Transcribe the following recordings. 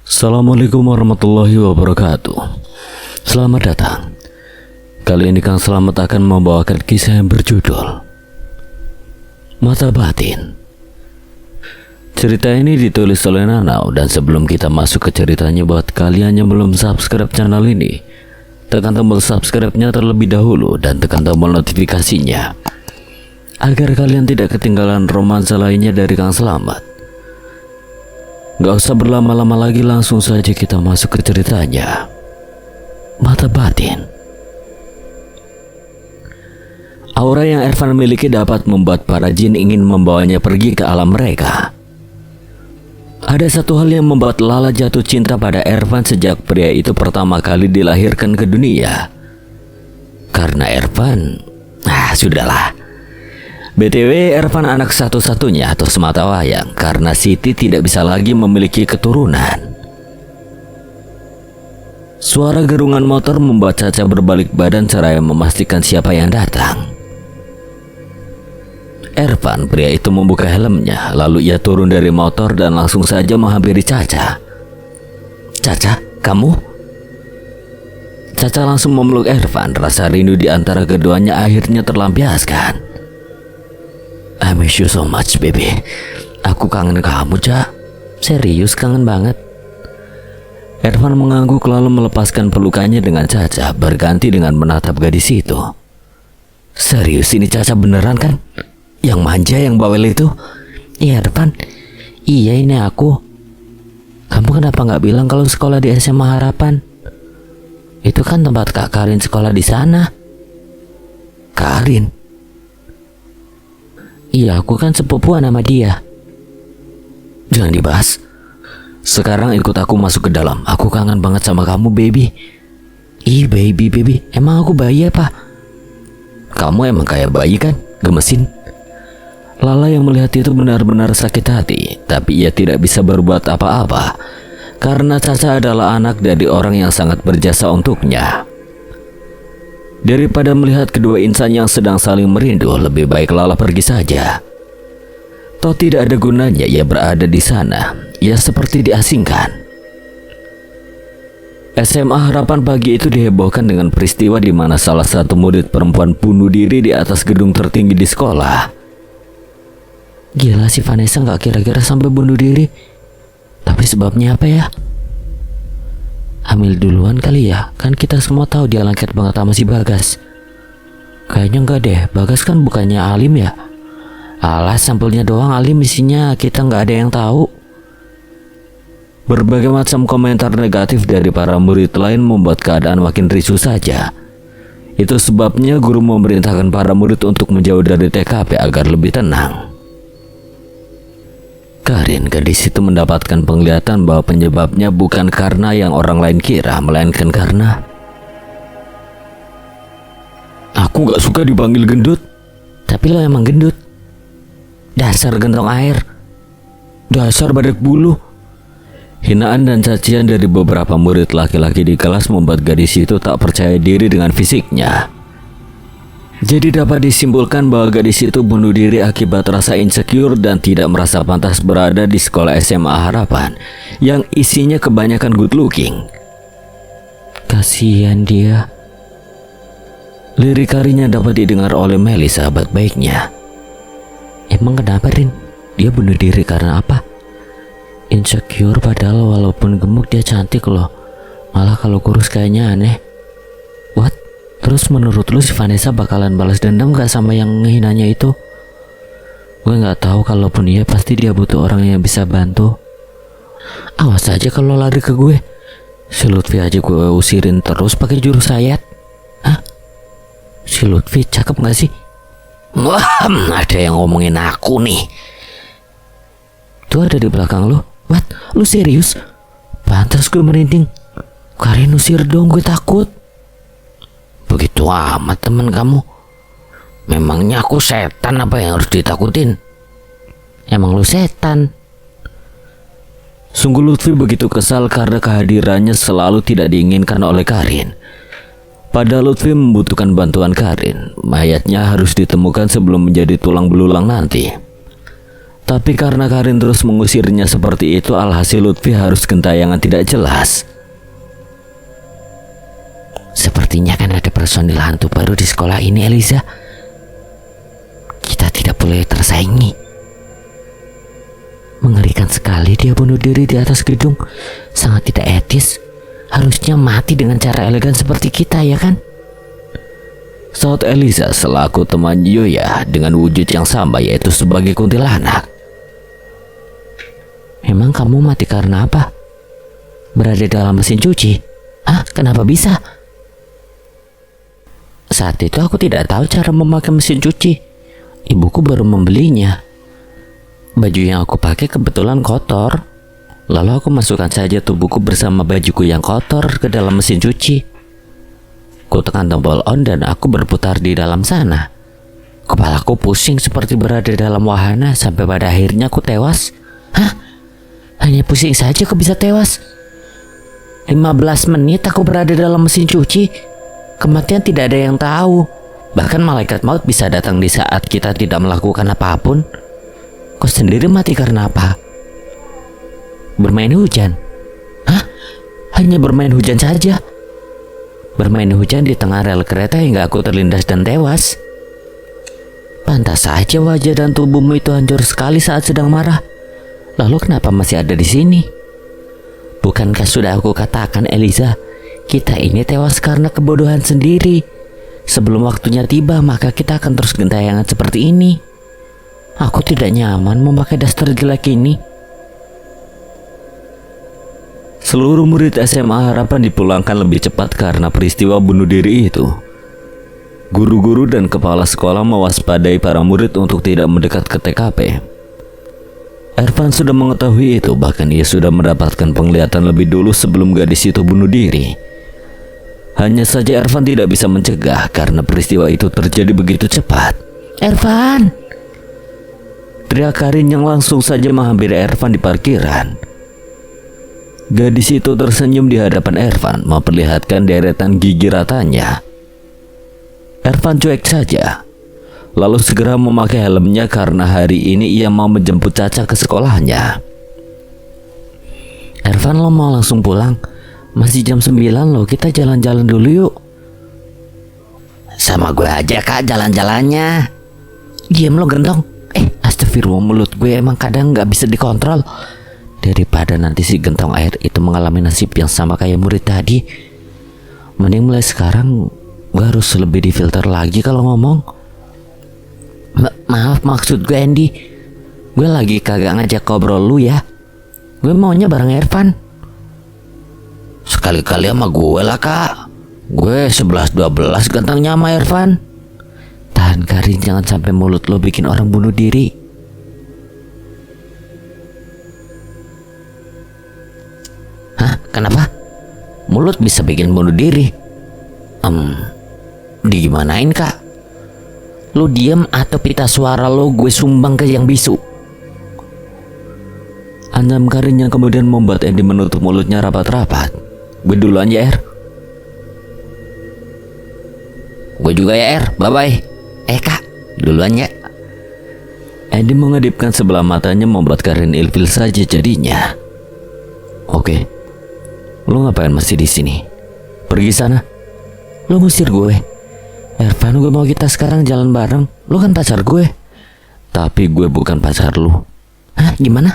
Assalamualaikum warahmatullahi wabarakatuh. Selamat datang. Kali ini Kang Slamet akan membawakan kisah yang berjudul Mata Batin. Cerita ini ditulis oleh Nanau, dan sebelum kita masuk ke ceritanya, buat kalian yang belum subscribe channel ini, tekan tombol subscribe-nya terlebih dahulu dan tekan tombol notifikasinya agar kalian tidak ketinggalan romansa lainnya dari Kang Slamet. Gak usah berlama-lama lagi, langsung saja kita masuk ke ceritanya. Mata Batin. Aura yang Ervan miliki dapat membuat para jin ingin membawanya pergi ke alam mereka. Ada satu hal yang membuat Lala jatuh cinta pada Ervan sejak pria itu pertama kali dilahirkan ke dunia. Karena Ervan, sudahlah. BTW, Ervan anak satu-satunya atau semata wayang karena Siti tidak bisa lagi memiliki keturunan. Suara gerungan motor membuat Caca berbalik badan seraya memastikan siapa yang datang. Ervan, pria itu, membuka helmnya, lalu ia turun dari motor dan langsung saja menghampiri Caca. "Caca, kamu?" Caca langsung memeluk Ervan. Rasa rindu di antara keduanya akhirnya terlampiaskan. "I miss you so much, baby. Aku kangen kamu, Cak. Serius kangen banget." Ervan mengangguk lalu melepaskan pelukannya dengan Caca, berganti dengan menatap gadis itu. "Serius ini Caca beneran kan? Yang manja, yang bawel itu?" "Iya, Ervan. Iya, ini aku. Kamu kenapa gak bilang kalau sekolah di SMA Harapan? Itu kan tempat Kak Karin sekolah di sana." "Karin?" "Iya, aku kan sepupuan sama dia." "Jangan dibahas. Sekarang ikut aku masuk ke dalam. Aku kangen banget sama kamu, baby." "Ih, baby. Emang aku bayi apa?" "Kamu emang kayak bayi kan? Gemesin." Lala yang melihat itu benar-benar sakit hati, tapi ia tidak bisa berbuat apa-apa karena Caca adalah anak dari orang yang sangat berjasa untuknya. Daripada melihat kedua insan yang sedang saling merindu, lebih baik Lala pergi saja. Toh tidak ada gunanya ia berada di sana. Ia seperti diasingkan. SMA Harapan pagi itu dihebohkan dengan peristiwa di mana salah satu murid perempuan bunuh diri di atas gedung tertinggi di sekolah. Gila, si Vanessa gak kira-kira sampai bunuh diri. Tapi sebabnya apa ya? Hamil duluan kali ya, kan kita semua tahu dia lengket banget sama si Bagas. Kayaknya enggak deh, Bagas kan bukannya alim ya. Alah, sampelnya doang alim, isinya kita nggak ada yang tahu. Berbagai macam komentar negatif dari para murid lain membuat keadaan makin ricuh saja. Itu sebabnya guru memerintahkan para murid untuk menjauh dari TKP agar lebih tenang. Karin, gadis itu, mendapatkan penglihatan bahwa penyebabnya bukan karena yang orang lain kira, melainkan karena "Aku gak suka dipanggil gendut." "Tapi lo emang gendut. Dasar gentong air. Dasar badak bulu." Hinaan dan cacian dari beberapa murid laki-laki di kelas membuat gadis itu tak percaya diri dengan fisiknya. Jadi dapat disimpulkan bahwa gadis itu bunuh diri akibat rasa insecure dan tidak merasa pantas berada di sekolah SMA Harapan yang isinya kebanyakan good looking. Kasihan dia. Lirik Karinya dapat didengar oleh Meli, sahabat baiknya. "Emang kenapa, Rin? Dia bunuh diri karena apa?" "Insecure, padahal walaupun gemuk dia cantik loh. Malah kalau kurus kayaknya aneh." "What? Terus menurut lu si Vanessa bakalan balas dendam gak sama yang ngehinanya itu?" "Gue gak tahu, kalaupun iya pasti dia butuh orang yang bisa bantu. Awas aja kalau lari ke gue. Si Lutfi aja gue usirin terus pakai jurus sayat." "Hah? Si Lutfi cakep gak sih?" "Wah, ada yang ngomongin aku nih." "Tuh ada di belakang lu." "What? Lu serius?" "Pantas gue merinding. Karin usir dong, gue takut." "Begitu amat teman kamu. Memangnya aku setan apa yang harus ditakutin?" "Emang lu setan." Sungguh Lutfi begitu kesal karena kehadirannya selalu tidak diinginkan oleh Karin. Padahal Lutfi membutuhkan bantuan Karin. Mayatnya harus ditemukan sebelum menjadi tulang belulang nanti. Tapi karena Karin terus mengusirnya seperti itu, alhasil Lutfi harus gentayangan tidak jelas. Sepertinya kan ada personil hantu baru di sekolah ini, Eliza. Kita tidak boleh tersaingi. Mengerikan sekali dia bunuh diri di atas gedung. Sangat tidak etis. Harusnya mati dengan cara elegan seperti kita, ya kan? Saat Eliza selaku teman Yoya dengan wujud yang sama, yaitu sebagai kuntilanak. Memang kamu mati karena apa? Berada dalam mesin cuci? Hah? Kenapa bisa? Saat itu aku tidak tahu cara memakai mesin cuci. Ibuku baru membelinya. Baju yang aku pakai kebetulan kotor. Lalu aku masukkan saja tubuhku bersama bajuku yang kotor ke dalam mesin cuci. Ku tekan tombol on dan aku berputar di dalam sana. Kepalaku pusing seperti berada dalam wahana sampai pada akhirnya aku tewas. Hah? Hanya pusing saja kok bisa tewas? 15 menit aku berada dalam mesin cuci. Kematian tidak ada yang tahu. Bahkan malaikat maut bisa datang di saat kita tidak melakukan apapun. Kau sendiri mati karena apa? Bermain hujan? Hah? Hanya bermain hujan saja? Bermain hujan di tengah rel kereta hingga aku terlindas dan tewas. Pantas saja wajah dan tubuhmu itu hancur sekali saat sedang marah. Lalu kenapa masih ada di sini? Bukankah sudah aku katakan, Eliza, kita ini tewas karena kebodohan sendiri. Sebelum waktunya tiba, maka kita akan terus gentayangan seperti ini. Aku tidak nyaman memakai daster jelek ini. Seluruh murid SMA Harapan dipulangkan lebih cepat karena peristiwa bunuh diri itu. Guru-guru dan kepala sekolah mewaspadai para murid untuk tidak mendekat ke TKP. Ervan sudah mengetahui itu, bahkan ia sudah mendapatkan penglihatan lebih dulu sebelum gadis itu bunuh diri. Hanya saja Ervan tidak bisa mencegah karena peristiwa itu terjadi begitu cepat. Ervan! Teriak Karin yang langsung saja menghampiri Ervan di parkiran. Gadis itu tersenyum di hadapan Ervan, memperlihatkan deretan gigi ratanya. Ervan cuek saja, lalu segera memakai helmnya karena hari ini ia mau menjemput Caca ke sekolahnya. Ervan, lo mau langsung pulang? Masih jam 9 loh, kita jalan-jalan dulu yuk. Sama gue aja kak jalan-jalannya. Diam lo gentong. Astagfirullah, mulut gue emang kadang gak bisa dikontrol. Daripada nanti si gentong air itu mengalami nasib yang sama kayak murid tadi, mending mulai sekarang gue harus lebih difilter lagi kalau ngomong. Maaf, maksud gue Andy. Gue lagi kagak ngajak ngobrol lu ya. Gue maunya bareng Ervan. Sekali-kali sama gue lah kak. Gue 11-12 gantengnya sama Ervan. Tahan Karin, jangan sampai mulut lo bikin orang bunuh diri. Hah? Kenapa? Mulut bisa bikin bunuh diri? Digimanain kak? Lu diem atau pita suara lo gue sumbang ke yang bisu. Ancam Karin yang kemudian membuat Andy menutup mulutnya rapat-rapat. Gue duluan ya Er. Gue juga ya Er, bye-bye. Kak, duluan ya. Andy mengedipkan sebelah matanya membuat Karin ilfil saja jadinya. Oke, lu ngapain masih di sini? Pergi sana. Lu ngusir gue. Ervan, gue mau kita sekarang jalan bareng. Lu kan pacar gue. Tapi gue bukan pacar lu. Hah? Gimana?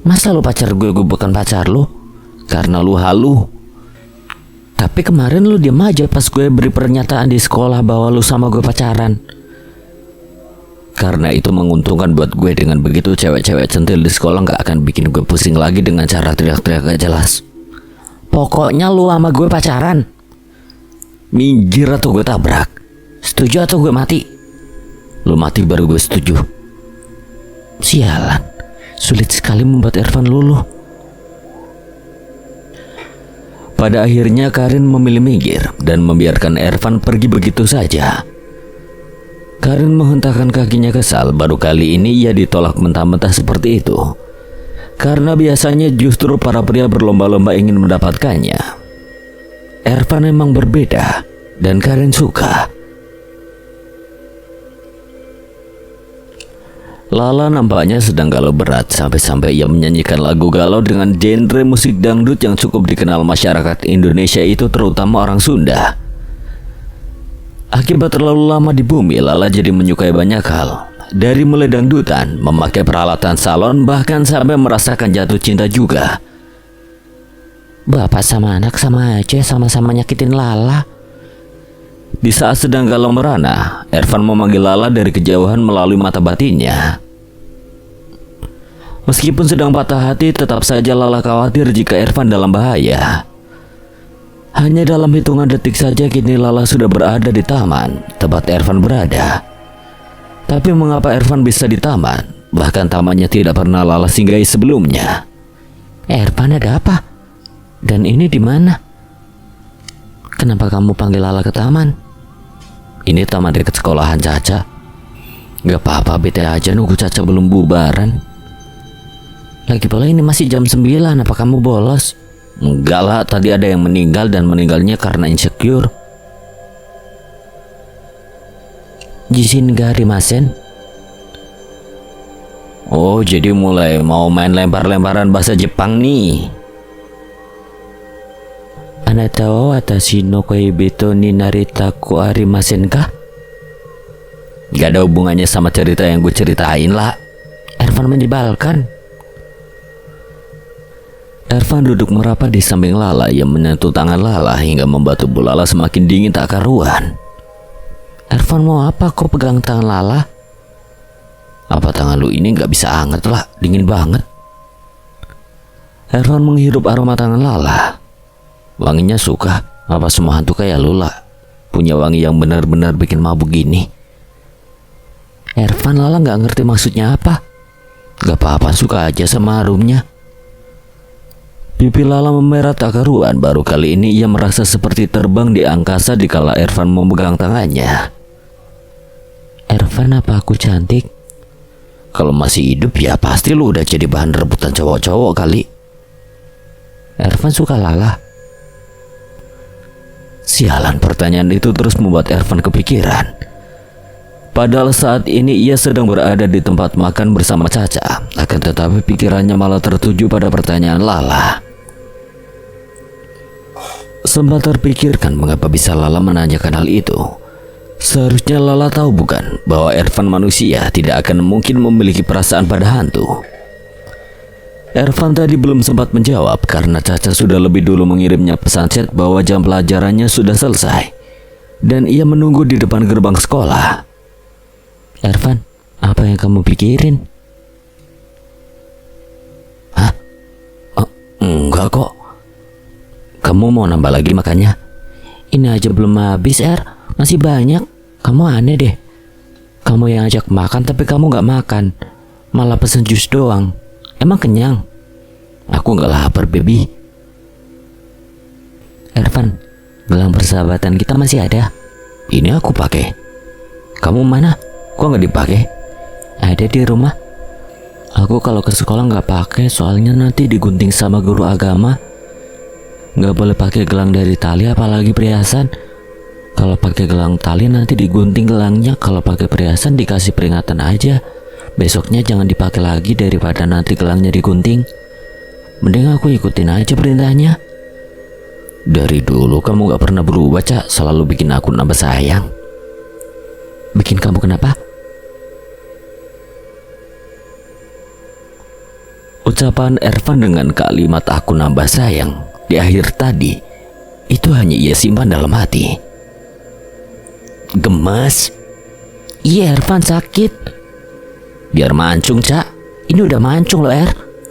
Masa lu pacar gue bukan pacar lu? Karena lu halu. Tapi kemarin lu diam aja pas gue beri pernyataan di sekolah bahwa lu sama gue pacaran. Karena itu menguntungkan buat gue. Dengan begitu cewek-cewek centil di sekolah gak akan bikin gue pusing lagi dengan cara teriak-teriak gak jelas. Pokoknya lu sama gue pacaran. Minggir atau gue tabrak. Setuju atau gue mati? Lu mati baru gue setuju. Sialan, sulit sekali membuat Ervan luluh. Pada akhirnya Karin memilih minggir dan membiarkan Ervan pergi begitu saja. Karin menghentakkan kakinya kesal. Baru kali ini ia ditolak mentah-mentah seperti itu. Karena biasanya justru para pria berlomba-lomba ingin mendapatkannya. Ervan memang berbeda dan Karin suka. Lala nampaknya sedang galau berat sampai-sampai ia menyanyikan lagu galau dengan genre musik dangdut yang cukup dikenal masyarakat Indonesia itu, terutama orang Sunda. Akibat terlalu lama di bumi, Lala jadi menyukai banyak hal. Dari mulai dangdutan, memakai peralatan salon, bahkan sampai merasakan jatuh cinta juga. Bapak sama anak sama aja, sama-sama nyakitin Lala. Di saat sedang galau merana, Ervan memanggil Lala dari kejauhan melalui mata batinnya. Meskipun sedang patah hati, tetap saja Lala khawatir jika Ervan dalam bahaya. Hanya dalam hitungan detik saja kini Lala sudah berada di taman, tempat Ervan berada. Tapi mengapa Ervan bisa di taman? Bahkan tamannya tidak pernah Lala singgahi sebelumnya. Ervan, ada apa? Dan ini di mana? Kenapa kamu panggil Lala ke taman? Ini taman dekat sekolahan Caca. Gak apa-apa, bete aja nunggu Caca belum bubaran. Lagi pula ini masih jam 9, apa kamu bolos? Enggak lah, tadi ada yang meninggal dan meninggalnya karena insecure. Jisin gari masen. Oh, jadi mulai mau main lempar-lemparan bahasa Jepang nih. Anata wa watashi no koibito ni naritaku arimasen kah? Gak ada hubungannya sama cerita yang gue ceritain lah. Ervan menyebalkan. Ervan duduk merapat di samping Lala yang menyentuh tangan Lala hingga membuat tubuh Lala semakin dingin tak karuan. Ervan, mau apa kau pegang tangan Lala? Apa tangan lu ini gak bisa anget lah, dingin banget. Ervan menghirup aroma tangan Lala. Wanginya suka. Apa semua hantu kayak lu lah punya wangi yang benar-benar bikin mabuk gini? Ervan, Lala gak ngerti maksudnya apa. Gak apa-apa, suka aja sama harumnya. Pipi Lala memerah tak karuan. Baru kali ini ia merasa seperti terbang di angkasa dikala Ervan memegang tangannya. Ervan, apa aku cantik? Kalau masih hidup ya pasti lu udah jadi bahan rebutan cowok-cowok kali. Ervan suka Lala. Sialan, pertanyaan itu terus membuat Ervan kepikiran. Padahal saat ini ia sedang berada di tempat makan bersama Caca. Akan tetapi pikirannya malah tertuju pada pertanyaan Lala. Sempat terpikirkan mengapa bisa Lala menanyakan hal itu. Seharusnya Lala tahu bukan bahwa Ervan manusia tidak akan mungkin memiliki perasaan pada hantu. Ervan tadi belum sempat menjawab karena Caca sudah lebih dulu mengirimnya pesan chat bahwa jam pelajarannya sudah selesai dan ia menunggu di depan gerbang sekolah. Ervan, apa yang kamu pikirin? Hah? Oh, enggak kok. Kamu mau nambah lagi makannya? Ini aja belum habis, masih banyak. Kamu aneh deh. Kamu yang ajak makan tapi kamu gak makan, malah pesen jus doang. Emang kenyang? Aku gak lapar, baby. Ervan, gelang persahabatan kita masih ada. Ini aku pakai. Kamu mana? Kok gak dipakai? Ada di rumah. Aku kalau ke sekolah gak pakai, soalnya nanti digunting sama guru agama. Gak boleh pakai gelang dari tali, apalagi perhiasan. Kalau pakai gelang tali nanti digunting gelangnya. Kalau pakai perhiasan dikasih peringatan aja. Besoknya jangan dipakai lagi daripada nanti gelangnya digunting. Mending aku ikutin aja perintahnya. Dari dulu kamu gak pernah berubah, Cak. Selalu bikin aku nambah sayang. Bikin kamu kenapa? Ucapan Ervan dengan kalimat aku nambah sayang di akhir tadi itu hanya ia simpan dalam hati. Gemes. Iya, Ervan sakit. Biar mancung, Cak. Ini udah mancung loh,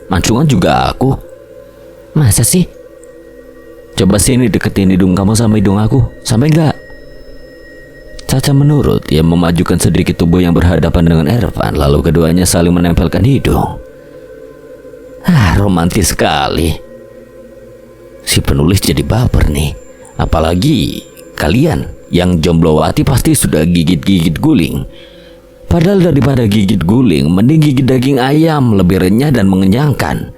Mancungan juga aku. Masa sih? Coba sini deketin hidung kamu sama hidung aku. Sampai enggak? Caca menurut. Ia memajukan sedikit tubuh yang berhadapan dengan Ervan. Lalu keduanya saling menempelkan hidung. Romantis sekali. Si penulis jadi baper nih. Apalagi kalian yang jomblowati pasti sudah gigit-gigit guling. Padahal daripada gigit guling, mending gigit daging ayam, lebih renyah dan mengenyangkan.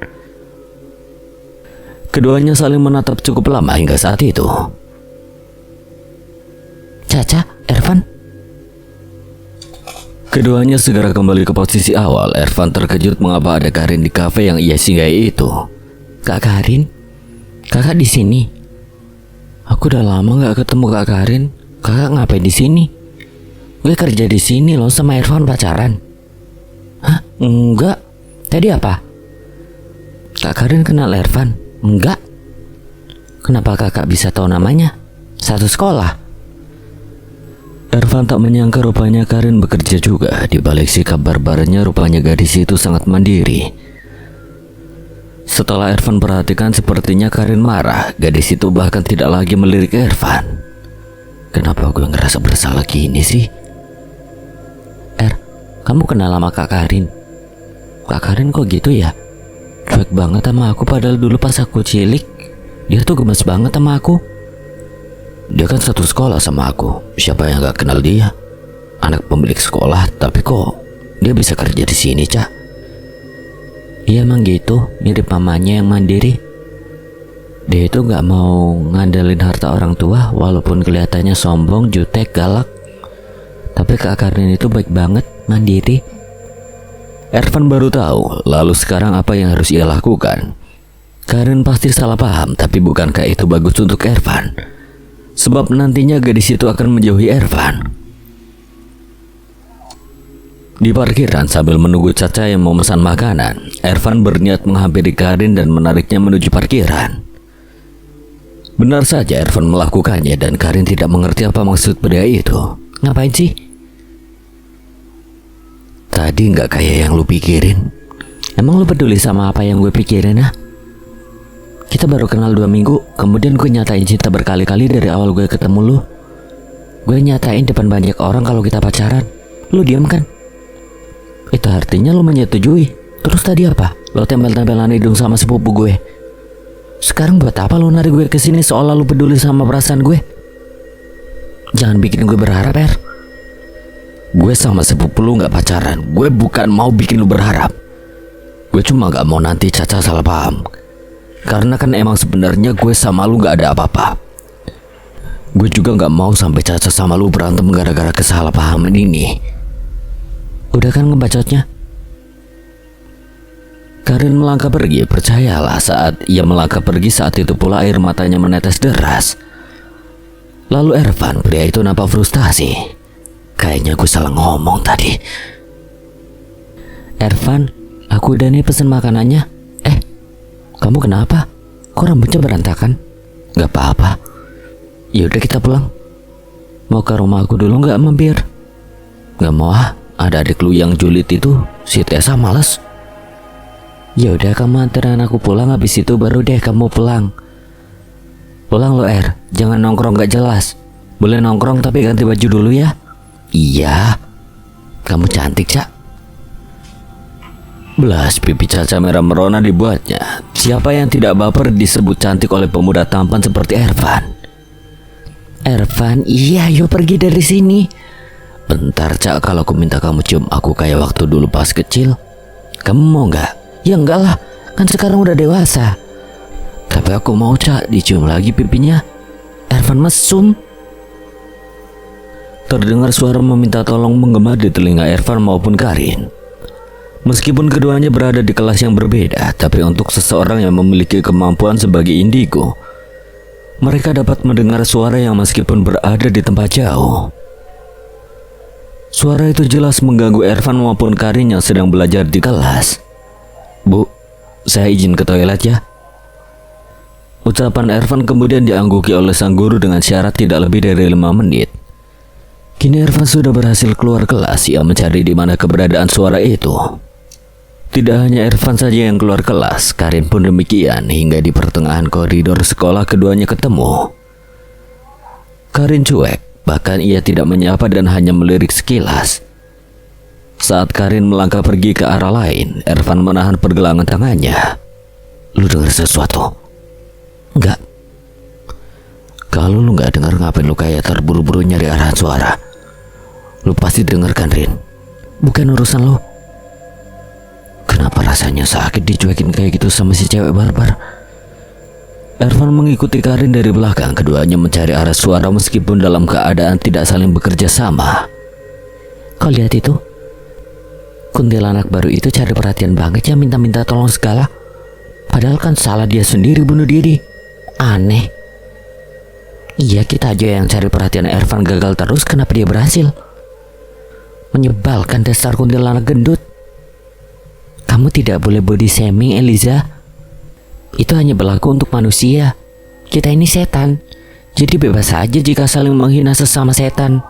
Keduanya saling menatap cukup lama hingga saat itu. Caca, Ervan. Keduanya segera kembali ke posisi awal. Ervan terkejut mengapa ada Karin di kafe yang ia singgahi itu. Kak Karin? Kakak di sini? Aku udah lama gak ketemu Kak Karin. Kakak ngapain di sini? Gue kerja di sini loh, sama Ervan pacaran. Hah? Enggak. Tadi apa? Kak Karin kenal Ervan? Enggak. Kenapa kakak bisa tahu namanya? Satu sekolah. Ervan tak menyangka rupanya Karin bekerja juga. Di balik sikap barbarnya, rupanya gadis itu sangat mandiri. Setelah Ervan perhatikan, sepertinya Karin marah. Gadis itu bahkan tidak lagi melirik Ervan. Kenapa gue ngerasa bersalah gini sih? Kamu kenal sama Kak Karin? Kak Karin kok gitu ya? Cuek banget sama aku, padahal dulu pas aku cilik dia tuh gemes banget sama aku. Dia kan satu sekolah sama aku. Siapa yang gak kenal dia? Anak pemilik sekolah, tapi kok dia bisa kerja di sini, Cak? Iya emang gitu, mirip mamanya yang mandiri. Dia itu gak mau ngandelin harta orang tua, walaupun kelihatannya sombong, jutek, galak. Tapi Kak Karin itu baik banget, mandiri. Ervan baru tahu, lalu sekarang apa yang harus ia lakukan? Karin pasti salah paham, tapi bukankah itu bagus untuk Ervan? Sebab nantinya gadis itu akan menjauhi Ervan. Di parkiran sambil menunggu Caca yang mau memesan makanan, Ervan berniat menghampiri Karin dan menariknya menuju parkiran. Benar saja Ervan melakukannya dan Karin tidak mengerti apa maksud pria itu. Ngapain sih? Tadi nggak kayak yang lu pikirin. Emang lu peduli sama apa yang gue pikirin ah? Kita baru kenal 2 minggu, kemudian gue nyatain cinta berkali-kali dari awal gue ketemu lu. Gue nyatain depan banyak orang kalau kita pacaran. Lu diam kan? Itu artinya lu menyetujui. Terus tadi apa? Lo tempel-tempelan hidung sama sepupu gue. Sekarang buat apa lu narik gue kesini seolah lu peduli sama perasaan gue? Jangan bikin gue berharap, Gue sama sepupu lu gak pacaran. Gue bukan mau bikin lu berharap. Gue cuma gak mau nanti Caca salah paham. Karena kan emang sebenarnya gue sama lu gak ada apa-apa. Gue juga gak mau sampai Caca sama lu berantem gara-gara kesalahpahaman ini. Udah kan ngebacotnya? Karin melangkah pergi. Percayalah, saat ia melangkah pergi, saat itu pula air matanya menetes deras. Lalu Ervan, pria itu nampak frustasi. Kayaknya gue salah ngomong tadi. Ervan, aku udah nih pesen makanannya. Kamu kenapa? Kok rambutnya berantakan? Gak apa-apa. Yaudah kita pulang. Mau ke rumah aku dulu gak mampir? Gak mau ah, ada adik lu yang julid itu, si Tessa males. Yaudah kamu anterin aku pulang, habis itu baru deh kamu pulang. Pulang lo jangan nongkrong gak jelas. Boleh nongkrong tapi ganti baju dulu ya. Iya. Kamu cantik, Cak. Belas pipi Caca merah merona dibuatnya. Siapa yang tidak baper disebut cantik oleh pemuda tampan seperti Ervan? Ervan, iya yuk pergi dari sini. Bentar Cak, kalau aku minta kamu cium aku kayak waktu dulu pas kecil, kamu mau gak? Ya enggak lah, kan sekarang udah dewasa. Tapi aku mau Cak, dicium lagi pipinya. Ervan mesum. Terdengar suara meminta tolong menggema di telinga Ervan maupun Karin. Meskipun keduanya berada di kelas yang berbeda, tapi untuk seseorang yang memiliki kemampuan sebagai indigo, mereka dapat mendengar suara yang meskipun berada di tempat jauh. Suara itu jelas mengganggu Ervan maupun Karin yang sedang belajar di kelas. Bu, saya izin ke toilet ya. Ucapan Ervan kemudian diangguki oleh sang guru dengan syarat tidak lebih dari 5 menit. Kini Ervan sudah berhasil keluar kelas. Ia mencari di mana keberadaan suara itu. Tidak hanya Ervan saja yang keluar kelas, Karin pun demikian. Hingga di pertengahan koridor sekolah keduanya ketemu. Karin cuek, bahkan ia tidak menyapa dan hanya melirik sekilas. Saat Karin melangkah pergi ke arah lain, Ervan menahan pergelangan tangannya. Lu dengar sesuatu? Enggak. Kalau lu gak dengar, ngapain lu kayak terburu-buru nyari arah suara? Lu pasti denger kan, Rin? Bukan urusan lu. Kenapa rasanya sakit dicuekin kayak gitu sama si cewek barbar? Ervan mengikuti Karin dari belakang. Keduanya mencari arah suara meskipun dalam keadaan tidak saling bekerja sama. Kau lihat itu? Kuntilanak baru itu cari perhatian banget ya, minta-minta tolong segala. Padahal kan salah dia sendiri bunuh diri. Aneh. Iya, kita aja yang cari perhatian Ervan gagal terus, kenapa dia berhasil? Menyebalkan dasar kuntilanak gendut. Kamu tidak boleh body shaming, Eliza. Itu hanya berlaku untuk manusia. Kita ini setan, jadi bebas saja jika saling menghina sesama setan.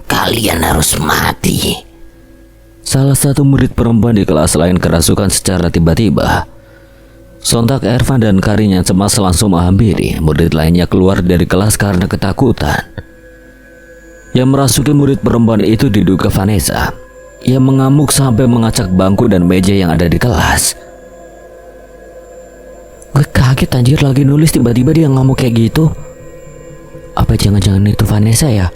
Kalian harus mati. Salah satu murid perempuan di kelas lain kerasukan secara tiba-tiba. Sontak Ervan dan Karin yang cemas langsung menghampiri. Murid lainnya keluar dari kelas karena ketakutan. Yang merasuki murid perempuan itu diduga Vanessa. Ia mengamuk sampai mengacak bangku dan meja yang ada di kelas. Gue kaget anjir, lagi nulis tiba-tiba dia ngamuk kayak gitu. Apa jangan-jangan itu Vanessa ya?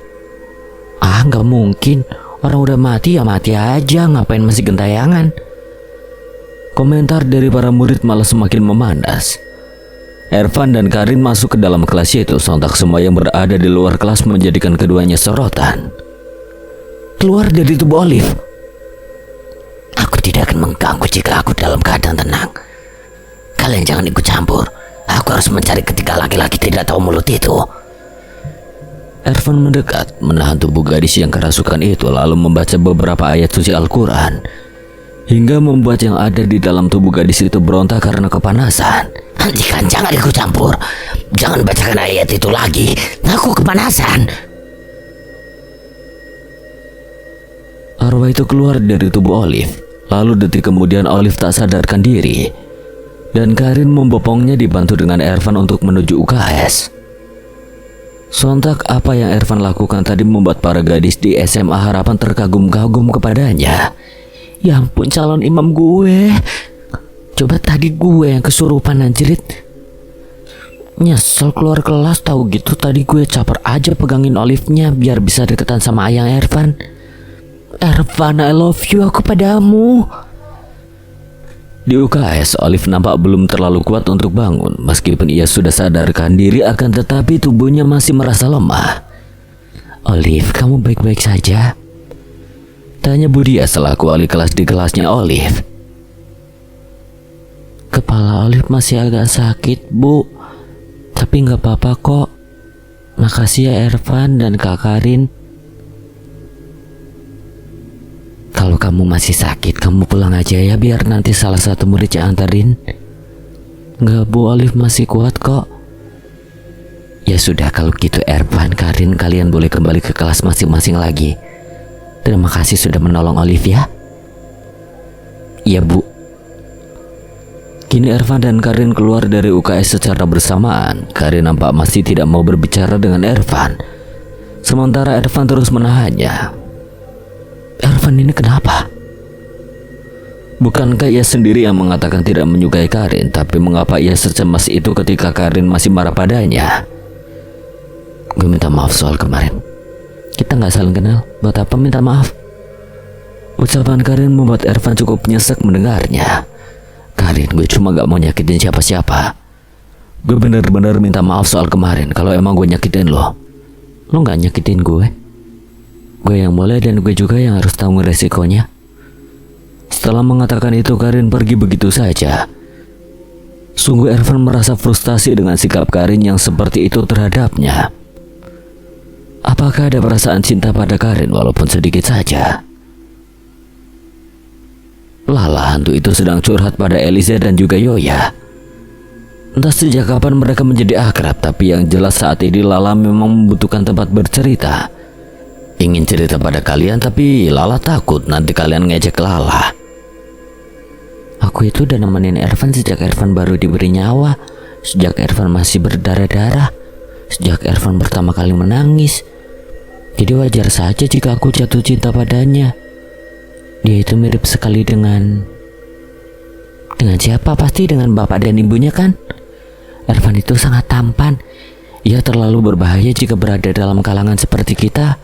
Ah, nggak mungkin. Orang udah mati ya mati aja, ngapain masih gentayangan? Komentar dari para murid malah semakin memanas. Ervan dan Karin masuk ke dalam kelas itu. Sontak semua yang berada di luar kelas menjadikan keduanya sorotan. Keluar dari tubuh Olive. Aku tidak akan mengganggu jika aku dalam keadaan tenang. Kalian jangan ikut campur. Aku harus mencari ketiga laki-laki tidak tahu mulut itu. Ervan mendekat, menahan tubuh gadis yang kerasukan itu, lalu membaca beberapa ayat suci Al-Quran, hingga membuat yang ada di dalam tubuh gadis itu berontak karena kepanasan. Hentikan, jangan ikut campur. Jangan bacakan ayat itu lagi. Aku kepanasan. Arwah itu keluar dari tubuh Olive. Lalu detik kemudian Olive tak sadarkan diri. Dan Karin membopongnya dibantu dengan Ervan untuk menuju UKS. Sontak apa yang Ervan lakukan tadi membuat para gadis di SMA Harapan terkagum-kagum kepadanya. Ya ampun, calon imam gue. Coba tadi gue yang kesurupan anjrit. Nyesel keluar kelas, tahu gitu tadi gue caper aja pegangin Olive-nya biar bisa deketan sama ayang Ervan. Ervan, I love you, aku padamu. Di UKS, Olive nampak belum terlalu kuat untuk bangun. Meskipun ia sudah sadarkan diri, akan tetapi tubuhnya masih merasa lemah. Olive, kamu baik-baik saja? Tanya Budia selaku wali kelas di kelasnya Olive. Kepala Olive masih agak sakit, Bu. Tapi nggak apa-apa kok. Makasih ya Ervan dan Kak Karin. Kalau kamu masih sakit, kamu pulang aja ya, biar nanti salah satu murid yang antarin. Nggak, Bu, Olive masih kuat kok. Ya sudah, kalau gitu Ervan, Karin, kalian boleh kembali ke kelas masing-masing lagi. Terima kasih sudah menolong Olive ya. Iya, Bu. Kini Ervan dan Karin keluar dari UKS secara bersamaan. Karin nampak masih tidak mau berbicara dengan Ervan. Sementara Ervan terus menahannya. Ervan ini kenapa? Bukankah ia sendiri yang mengatakan tidak menyukai Karin, tapi mengapa ia secemas itu ketika Karin masih marah padanya? Gue minta maaf soal kemarin. Kita nggak saling kenal, buat apa minta maaf? Ucapan Karin membuat Ervan cukup nyesek mendengarnya. Karin, gue cuma gak mau nyakitin siapa-siapa. Gue bener-bener minta maaf soal kemarin. Kalau emang gue nyakitin lo gak nyakitin gue. Gue yang mulai dan gue juga yang harus tanggung resikonya. Setelah mengatakan itu, Karin pergi begitu saja. Sungguh Ervan merasa frustasi dengan sikap Karin yang seperti itu terhadapnya. Apakah ada perasaan cinta pada Karin walaupun sedikit saja? Lala hantu itu sedang curhat pada Eliza dan juga Yoya. Entah sejak kapan mereka menjadi akrab, tapi yang jelas saat ini Lala memang membutuhkan tempat bercerita. Ingin cerita pada kalian, tapi Lala takut nanti kalian ngejek Lala. Aku itu udah nemenin Ervan sejak Ervan baru diberi nyawa, sejak Ervan masih berdarah-darah, sejak Ervan pertama kali menangis. Jadi wajar saja jika aku jatuh cinta padanya. Dia itu mirip sekali dengan siapa? Pasti dengan bapak dan ibunya kan? Ervan itu sangat tampan. Ia terlalu berbahaya jika berada dalam kalangan seperti kita.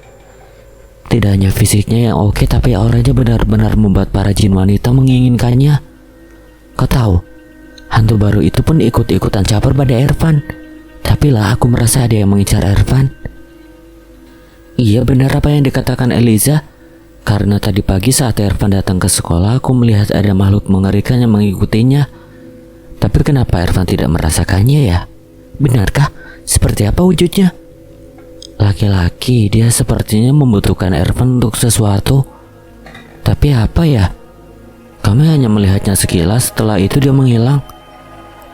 Tidak hanya fisiknya yang oke, tapi auranya benar-benar membuat para jin wanita menginginkannya. Kau tahu, hantu baru itu pun ikut-ikutan caper pada Ervan. Tapi lah aku merasa ada yang mengincar Ervan. Iya benar apa yang dikatakan Eliza. Karena tadi pagi saat Ervan datang ke sekolah, aku melihat ada makhluk mengerikan yang mengikutinya. Tapi kenapa Ervan tidak merasakannya ya? Benarkah? Seperti apa wujudnya? Laki-laki, dia sepertinya membutuhkan Ervan untuk sesuatu. Tapi apa ya? Kami hanya melihatnya sekilas, setelah itu dia menghilang.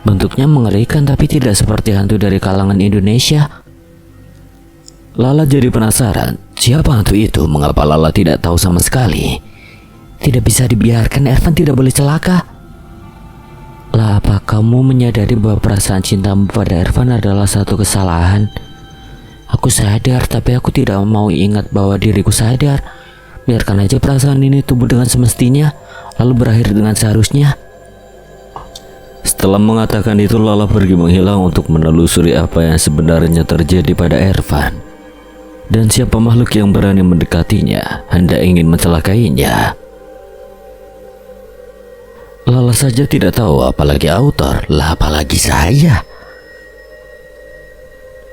Bentuknya mengerikan tapi tidak seperti hantu dari kalangan Indonesia. Lala jadi penasaran, siapa hantu itu? Mengapa Lala tidak tahu sama sekali? Tidak bisa dibiarkan, Ervan tidak boleh celaka. Lah, apa kamu menyadari bahwa perasaan cintamu pada Ervan adalah satu kesalahan? Aku sadar, tapi aku tidak mau ingat bahwa diriku sadar. Biarkan aja perasaan ini tumbuh dengan semestinya, lalu berakhir dengan seharusnya. Setelah mengatakan itu, Lala pergi menghilang untuk menelusuri apa yang sebenarnya terjadi pada Ervan. Dan siapa makhluk yang berani mendekatinya, hendak ingin mencelakainya. Lala saja tidak tahu, apalagi autor, lah apalagi saya.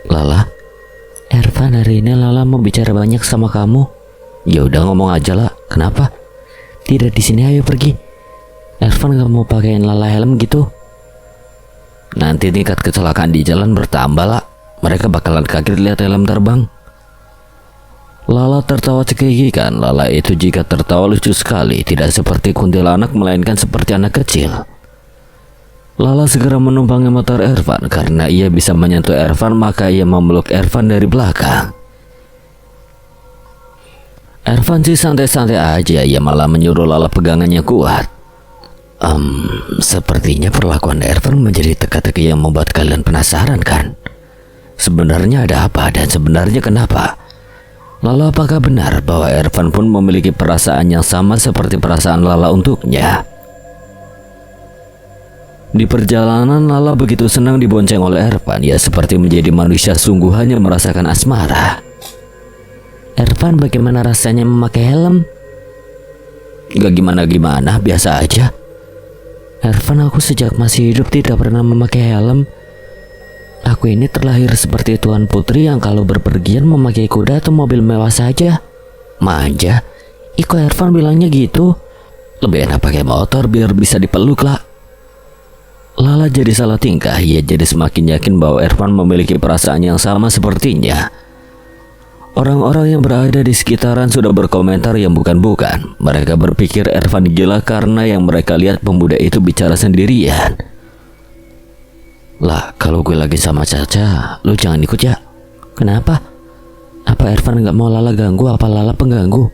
Lala, Ervan, hari ini Lala mau bicara banyak sama kamu. Ya udah ngomong aja lah, kenapa? Tidak di sini, ayo pergi. Ervan gak mau pakein Lala helm gitu. Nanti tingkat kecelakaan di jalan bertambah lah. Mereka bakalan kaget lihat helm terbang. Lala tertawa cekikikan. Lala itu jika tertawa lucu sekali, tidak seperti kuntilanak melainkan seperti anak kecil. Lala segera menumpangi motor Ervan. Karena ia bisa menyentuh Ervan, maka ia memeluk Ervan dari belakang. Ervan sih santai-santai aja, ia malah menyuruh Lala pegangannya kuat. Sepertinya perlakuan Ervan menjadi teka-teki yang membuat kalian penasaran kan? Sebenarnya ada apa dan sebenarnya kenapa? Lalu apakah benar bahwa Ervan pun memiliki perasaan yang sama seperti perasaan Lala untuknya? Di perjalanan, Lala begitu senang dibonceng oleh Ervan. Ia seperti menjadi manusia sungguhan yang merasakan asmara. Ervan, bagaimana rasanya memakai helm? Gak gimana-gimana, biasa aja. Ervan, aku sejak masih hidup tidak pernah memakai helm. Aku ini terlahir seperti Tuan Putri yang kalau berpergian memakai kuda atau mobil mewah saja. Manja. Iko Ervan bilangnya gitu. Lebih enak pakai motor biar bisa dipeluk lah. Lala jadi salah tingkah. Ia jadi semakin yakin bahwa Ervan memiliki perasaan yang sama sepertinya. Orang-orang yang berada di sekitaran sudah berkomentar yang bukan-bukan. Mereka berpikir Ervan gila karena yang mereka lihat pemuda itu bicara sendirian. Lah, kalau gue lagi sama Caca, lu jangan ikut ya. Kenapa? Apa Ervan gak mau Lala ganggu? Apa Lala pengganggu?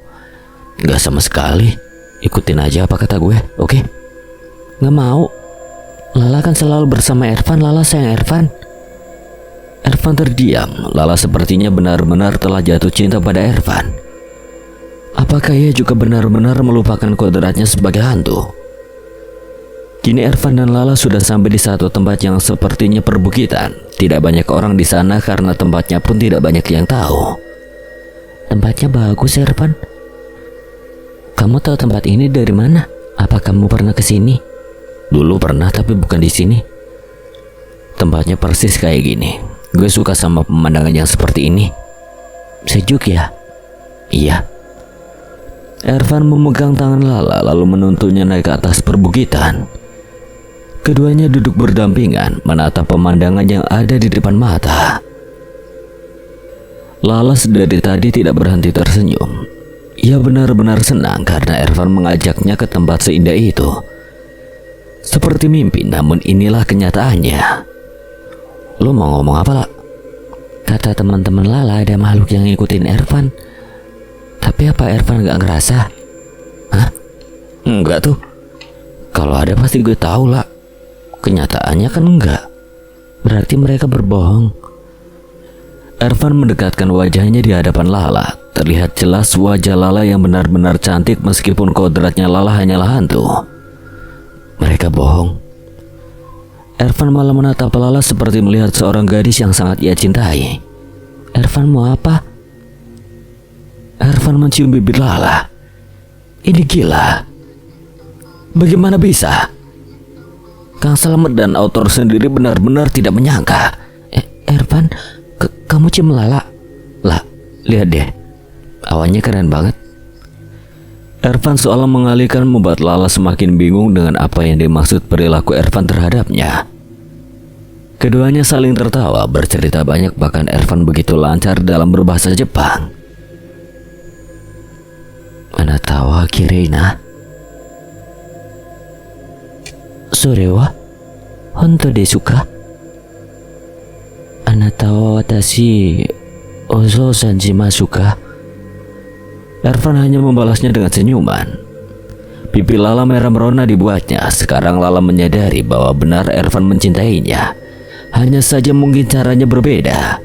Gak sama sekali. Ikutin aja apa kata gue, oke? Gak mau. Lala kan selalu bersama Ervan. Lala sayang Ervan. Ervan terdiam. Lala sepertinya benar-benar telah jatuh cinta pada Ervan. Apakah ia juga benar-benar melupakan kodratnya sebagai hantu? Kini Ervan dan Lala sudah sampai di satu tempat yang sepertinya perbukitan. Tidak banyak orang di sana karena tempatnya pun tidak banyak yang tahu. Tempatnya bagus, Ervan. Kamu tahu tempat ini dari mana? Apa kamu pernah ke sini? Dulu pernah, tapi bukan di sini. Tempatnya persis kayak gini. Gue suka sama pemandangan yang seperti ini. Sejuk ya? Iya. Ervan memegang tangan Lala lalu menuntunnya naik ke atas perbukitan. Keduanya duduk berdampingan menatap pemandangan yang ada di depan mata. Lala dari tadi tidak berhenti tersenyum. Ia benar-benar senang karena Ervan mengajaknya ke tempat seindah itu. Seperti mimpi, namun inilah kenyataannya. Lo mau ngomong apa, lah? Kata teman-teman Lala ada makhluk yang ngikutin Ervan. Tapi apa Ervan gak ngerasa? Hah? Enggak tuh. Kalau ada pasti gue tahu lah. Kenyataannya kan enggak. Berarti mereka berbohong. Ervan mendekatkan wajahnya di hadapan Lala. Terlihat jelas wajah Lala yang benar-benar cantik meskipun kodratnya Lala hanyalah hantu. Mereka bohong. Ervan malah menatap Lala seperti melihat seorang gadis yang sangat ia cintai. Ervan mau apa? Ervan mencium bibir Lala. Ini gila. Bagaimana bisa? Kang Slamet dan autor sendiri benar-benar tidak menyangka. Ervan, kamu cium Lala? Lah, lihat deh. Awannya keren banget. Ervan seolah mengalihkan membuat Lala semakin bingung dengan apa yang dimaksud perilaku Ervan terhadapnya. Keduanya saling tertawa, bercerita banyak, bahkan Ervan begitu lancar dalam berbahasa Jepang. Anatawa kireina. Sore wa honto desu ka? Anatawa watashi ozo sanjimasu ka? Ervan hanya membalasnya dengan senyuman. Pipi Lala merah merona dibuatnya. Sekarang Lala menyadari bahwa benar Ervan mencintainya. Hanya saja mungkin caranya berbeda.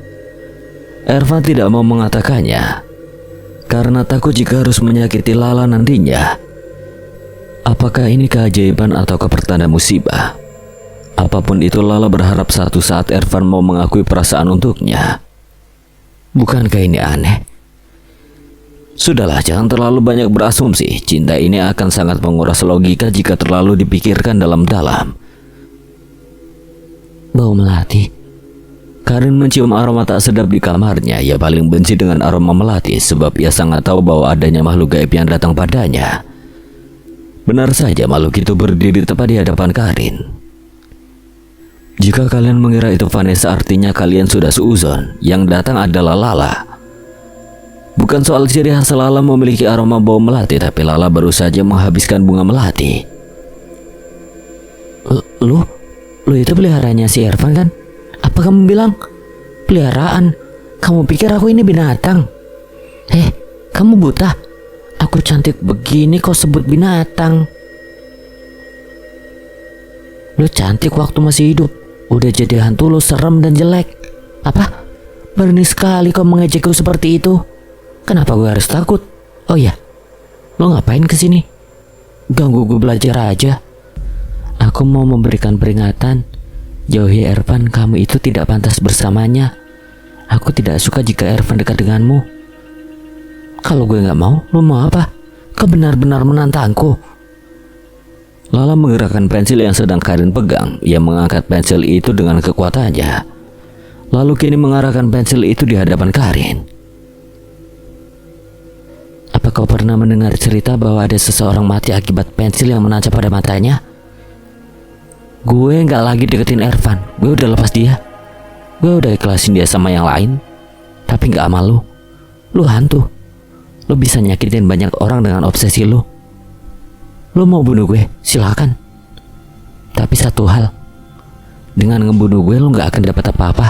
Ervan tidak mau mengatakannya karena takut jika harus menyakiti Lala nantinya. Apakah ini keajaiban atau pertanda musibah? Apapun itu, Lala berharap satu saat Ervan mau mengakui perasaan untuknya. Bukankah ini aneh? Sudahlah, jangan terlalu banyak berasumsi. Cinta ini akan sangat menguras logika jika terlalu dipikirkan dalam-dalam. Bau melati. Karin mencium aroma tak sedap di kamarnya. Ia paling benci dengan aroma melati sebab ia sangat tahu bahwa adanya makhluk gaib yang datang padanya. Benar saja, makhluk itu berdiri tepat di hadapan Karin. Jika kalian mengira itu Vanessa, artinya kalian sudah seuzon. Yang datang adalah Lala. Bukan soal ciri khas Lala memiliki aroma bau melati, tapi Lala baru saja menghabiskan bunga melati. Lu itu peliharanya si Ervan kan? Apa kamu bilang peliharaan? Kamu pikir aku ini binatang? Kamu buta? Aku cantik begini kok sebut binatang? Lu cantik waktu masih hidup. Udah jadi hantu lu serem dan jelek. Apa? Berani sekali kau mengejekku seperti itu. Kenapa gue harus takut? Oh iya, lu ngapain kesini? Ganggu gue belajar aja. Aku mau memberikan peringatan. Jauhi Ervan, kamu itu tidak pantas bersamanya. Aku tidak suka jika Ervan dekat denganmu. Kalau gue gak mau, lu mau apa? Kau benar-benar menantangku. Lala menggerakkan pensil yang sedang Karin pegang. Ia mengangkat pensil itu dengan kekuatannya. Lalu kini mengarahkan pensil itu di hadapan Karin. Apa kau pernah mendengar cerita bahwa ada seseorang mati akibat pensil yang menancap pada matanya? Gue gak lagi deketin Ervan. Gue udah lepas dia. Gue udah ikhlasin dia sama yang lain. Tapi gak sama lu. Lu hantu. Lu bisa nyakitin banyak orang dengan obsesi lu. Lu mau bunuh gue, silakan. Tapi satu hal, dengan ngebunuh gue lu gak akan dapat apa-apa.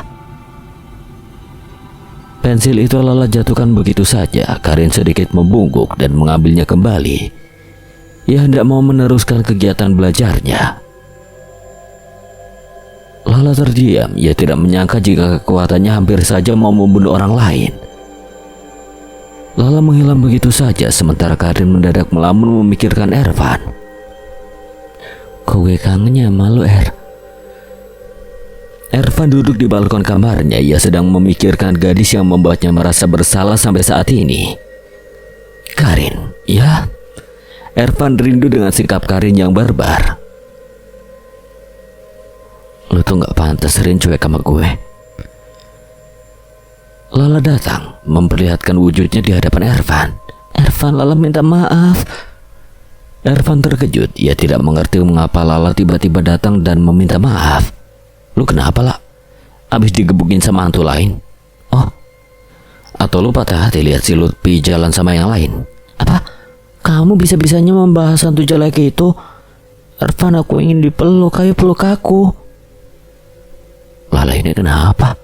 Pensil itu Lala jatuhkan begitu saja. Karin sedikit membungkuk dan mengambilnya kembali. Ia hendak mau meneruskan kegiatan belajarnya. Lala terdiam. Ia tidak menyangka jika kekuatannya hampir saja mau membunuh orang lain. Lala menghilang begitu saja sementara Karin mendadak melamun memikirkan Ervan. Kok gue kangennya malu Ervan duduk di balkon kamarnya. Ia sedang memikirkan gadis yang membuatnya merasa bersalah sampai saat ini. Karin, ya. Ervan rindu dengan sikap Karin yang barbar. Lu tuh gak pantas Rin cuek sama gue. Lala datang, memperlihatkan wujudnya di hadapan Ervan. Ervan, Lala minta maaf. Ervan terkejut. Ia tidak mengerti mengapa Lala tiba-tiba datang dan meminta maaf. Lu kenapa lah? Abis digebukin sama hantu lain? Oh, atau lu patah hati lihat si Lutfi jalan sama yang lain? Apa? Kamu bisa-bisanya membahas hantu jelek itu? Ervan, aku ingin dipeluk. Ayo peluk aku. Lala ini kenapa?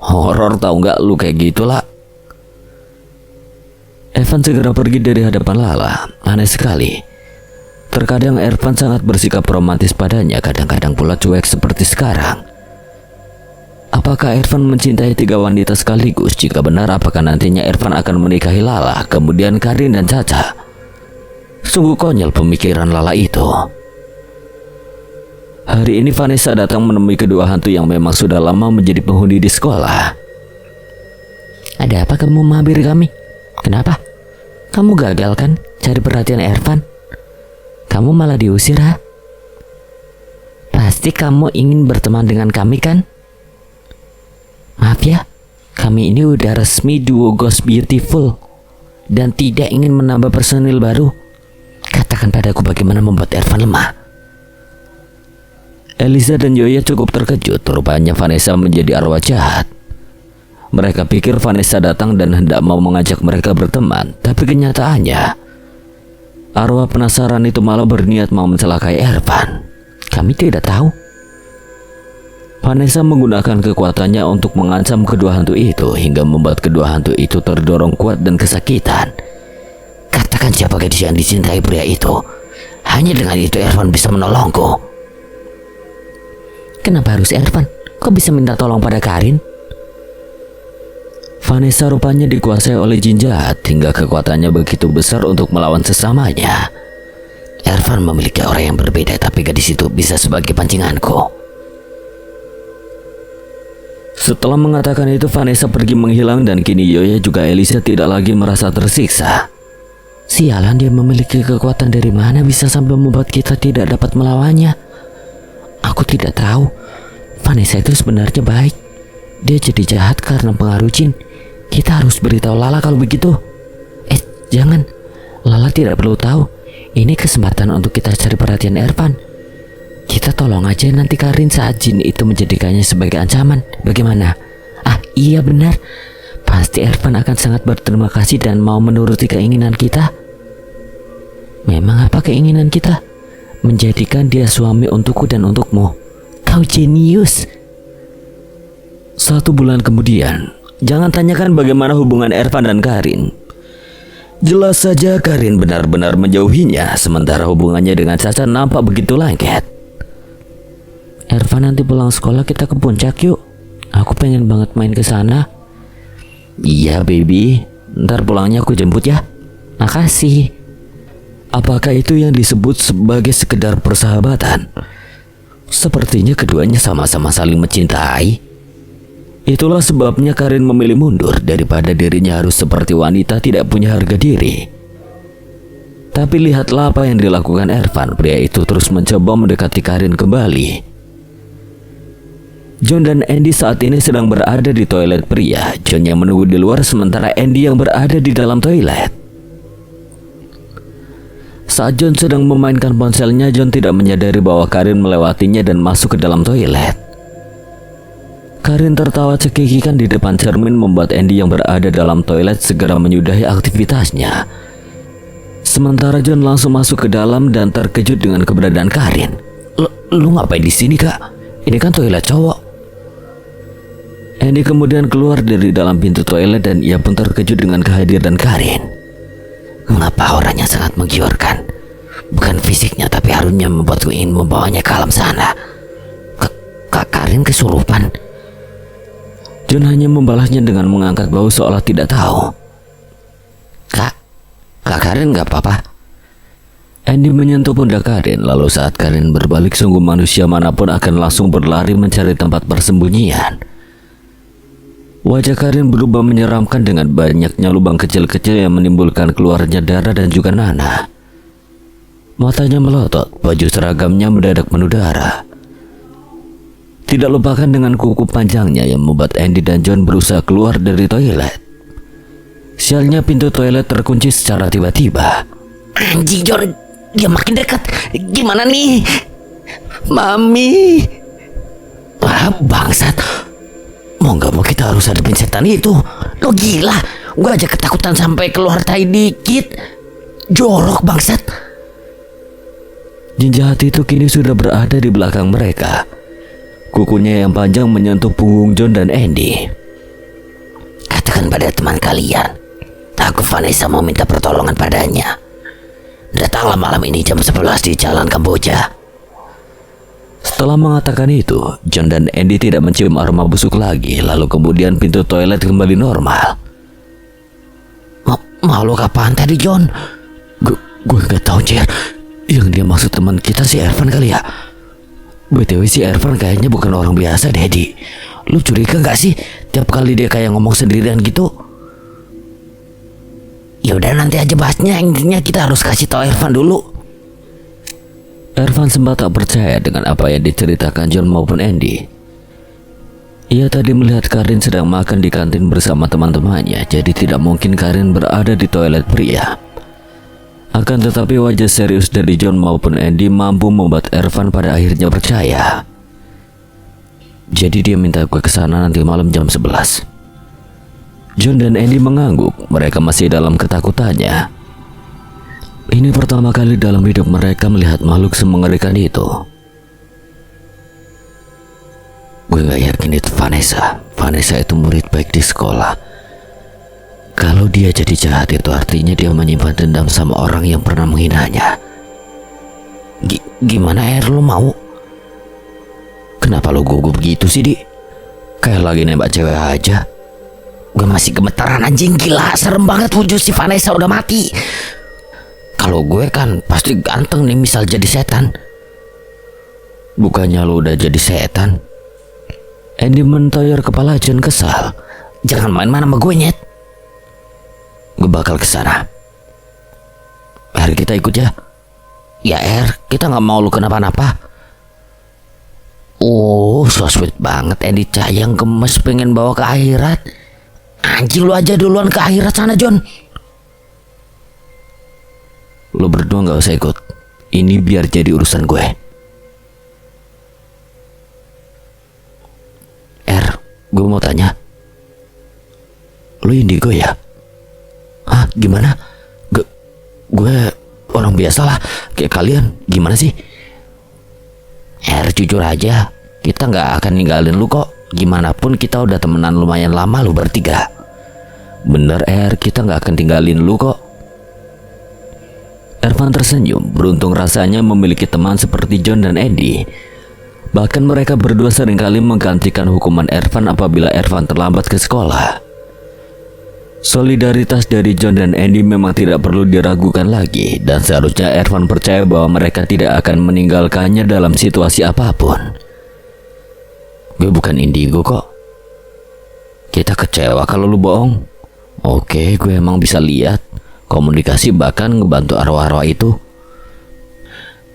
Horor tau gak lu kayak gitulah. Ervan segera pergi dari hadapan Lala. Aneh sekali. Terkadang Ervan sangat bersikap romantis padanya, kadang-kadang pula cuek seperti sekarang. Apakah Ervan mencintai 3 wanita sekaligus? Jika benar, apakah nantinya Ervan akan menikahi Lala, kemudian Karin dan Caca? Sungguh konyol pemikiran Lala itu. Hari ini Vanessa datang menemui kedua hantu yang memang sudah lama menjadi penghuni di sekolah. Ada apa kamu menghampiri kami? Kenapa? Kamu gagal kan cari perhatian Ervan? Kamu malah diusir, ha? Pasti kamu ingin berteman dengan kami kan? Maaf ya, kami ini udah resmi duo Ghost Beautiful. dan tidak ingin menambah personil baru? Katakan padaku bagaimana membuat Irfan lemah. Elisa dan Yoya cukup terkejut. Rupanya Vanessa menjadi arwah jahat. Mereka pikir Vanessa datang dan hendak mau mengajak mereka berteman, tapi kenyataannya arwah penasaran itu malah berniat mau mencelakai Irfan. Kami tidak tahu. Vanessa menggunakan kekuatannya untuk mengancam kedua hantu itu hingga membuat kedua hantu itu terdorong kuat dan kesakitan. Katakan siapa gadis yang dicintai pria itu. Hanya dengan itu Irfan bisa menolongku. Kenapa harus Irfan? Kok bisa minta tolong pada Karin? Vanessa rupanya dikuasai oleh jin jahat hingga kekuatannya begitu besar untuk melawan sesamanya. Irfan memiliki aura yang berbeda, tapi gadis itu bisa sebagai pancinganku. Setelah mengatakan itu, Vanessa pergi menghilang dan kini Yoya juga Elisa tidak lagi merasa tersiksa. Sialan, dia memiliki kekuatan dari mana bisa sampai membuat kita tidak dapat melawannya? Aku tidak tahu. Vanessa itu sebenarnya baik. Dia jadi jahat karena pengaruh jin. Kita harus beritahu Lala kalau begitu. Jangan. Lala tidak perlu tahu. Ini kesempatan untuk kita cari perhatian Irfan. Kita tolong aja nanti Karin saat jin itu menjadikannya sebagai ancaman. Bagaimana? Iya benar. Pasti Irfan akan sangat berterima kasih dan mau menuruti keinginan kita. Memang apa keinginan kita? Menjadikan dia suami untukku dan untukmu. Kau jenius. 1 bulan kemudian, jangan tanyakan bagaimana hubungan Irfan dan Karin. Jelas saja Karin benar-benar menjauhinya, sementara hubungannya dengan Caca nampak begitu lengket. Irfan, nanti pulang sekolah kita ke puncak yuk. Aku pengen banget main ke sana. Iya baby, ntar pulangnya aku jemput ya. Makasih. Apakah itu yang disebut sebagai sekedar persahabatan? Sepertinya keduanya sama-sama saling mencintai. Itulah sebabnya Karin memilih mundur daripada dirinya harus seperti wanita tidak punya harga diri. Tapi lihatlah apa yang dilakukan Irfan. Pria itu terus mencoba mendekati Karin kembali. John dan Andy saat ini sedang berada di toilet pria. John yang menunggu di luar sementara Andy yang berada di dalam toilet. Saat John sedang memainkan ponselnya, John tidak menyadari bahwa Karin melewatinya dan masuk ke dalam toilet. Karin tertawa cekikikan di depan cermin membuat Andy yang berada dalam toilet segera menyudahi aktivitasnya. Sementara John langsung masuk ke dalam dan terkejut dengan keberadaan Karin. Lu ngapain di sini, Kak? Ini kan toilet cowok. Andy kemudian keluar dari dalam pintu toilet dan ia pun terkejut dengan kehadiran Karin. Mengapa orangnya sangat menggiurkan? Bukan fisiknya tapi harumnya membuatku ingin membawanya ke alam sana. Kak Karin kesurupan. John hanya membalasnya dengan mengangkat bau seolah tidak tahu. Kak Karin gak apa-apa? Andy menyentuh pundak Karin, lalu saat Karin berbalik sungguh manusia manapun akan langsung berlari mencari tempat persembunyian. Wajah Karin berubah menyeramkan dengan banyaknya lubang kecil-kecil yang menimbulkan keluarnya darah dan juga nanah. Matanya melotot, baju seragamnya mendadak penuh darah. Tidak lupakan dengan kuku panjangnya yang membuat Andy dan John berusaha keluar dari toilet. Sialnya pintu toilet terkunci secara tiba-tiba. Anjing John, dia makin dekat. Gimana nih? Mami. Bangsat. Mau gak mau kita harus hadapin setan itu. Lo gila, gue aja ketakutan sampai keluar tai dikit. Jorok bangsat. Jin jahat itu kini sudah berada di belakang mereka. Kukunya yang panjang menyentuh punggung John dan Andy. Katakan pada teman kalian, aku Vanessa mau minta pertolongan padanya. Datanglah malam ini jam 11 di Jalan Kamboja. Setelah mengatakan itu, John dan Andy tidak mencium aroma busuk lagi. Lalu kemudian pintu toilet kembali normal. Mau lo kapan tadi John? Gue gak tahu Jer. Yang dia maksud teman kita si Irfan kali ya. BTW si Irfan kayaknya bukan orang biasa Daddy. Lu curiga gak sih tiap kali dia kayak ngomong sendirian gitu? Ya udah nanti aja bahasnya. Intinya kita harus kasih tahu Irfan dulu. Irfan sempat tak percaya dengan apa yang diceritakan John maupun Andy. Ia tadi melihat Karin sedang makan di kantin bersama teman-temannya, jadi tidak mungkin Karin berada di toilet pria. Akan tetapi wajah serius dari John maupun Andy mampu membuat Ervan pada akhirnya percaya. Jadi dia minta gue kesana nanti malam jam 11. John dan Andy mengangguk, mereka masih dalam ketakutannya. Ini pertama kali dalam hidup mereka melihat makhluk semengerikan itu. Gue gak yakin itu Vanessa. Vanessa itu murid baik di sekolah. Kalau dia jadi jahat itu artinya dia menyimpan dendam sama orang yang pernah menghinanya. Gimana lo mau? Kenapa lo gugup gitu sih, Di? Kayak lagi nembak cewek aja. Gue masih gemetaran anjing, gila. Serem banget wujud si Vanessa udah mati. Kalau gue kan pasti ganteng nih misal jadi setan. Bukannya lo udah jadi setan? Andy mentoyor kepala John kesal. Jangan main-main sama gue, nyet. Gue bakal kesana. Kita ikut ya. Ya kita gak mau lu kenapa-napa. Oh, so sweet banget Andy Cah yang gemes pengen bawa ke akhirat. Anjing, lu aja duluan ke akhirat sana, John. Lu berdua gak usah ikut. Ini biar jadi urusan gue. Gue mau tanya, lu indigo ya? Hah, gimana? Gue orang biasa lah, kayak kalian. Gimana sih? Jujur aja, kita gak akan ninggalin lu kok. Gimana pun kita udah temenan lumayan lama lu bertiga. Bener kita gak akan tinggalin lu kok. Ervan tersenyum, beruntung rasanya memiliki teman seperti John dan Andy. Bahkan mereka berdua seringkali menggantikan hukuman Ervan apabila Ervan terlambat ke sekolah. Solidaritas dari John dan Andy memang tidak perlu diragukan lagi, dan seharusnya Ervan percaya bahwa mereka tidak akan meninggalkannya dalam situasi apapun. Gue bukan indigo kok. Kita kecewa kalau lu bohong. Oke, gue emang bisa lihat, komunikasi bahkan ngebantu arwah-arwah itu.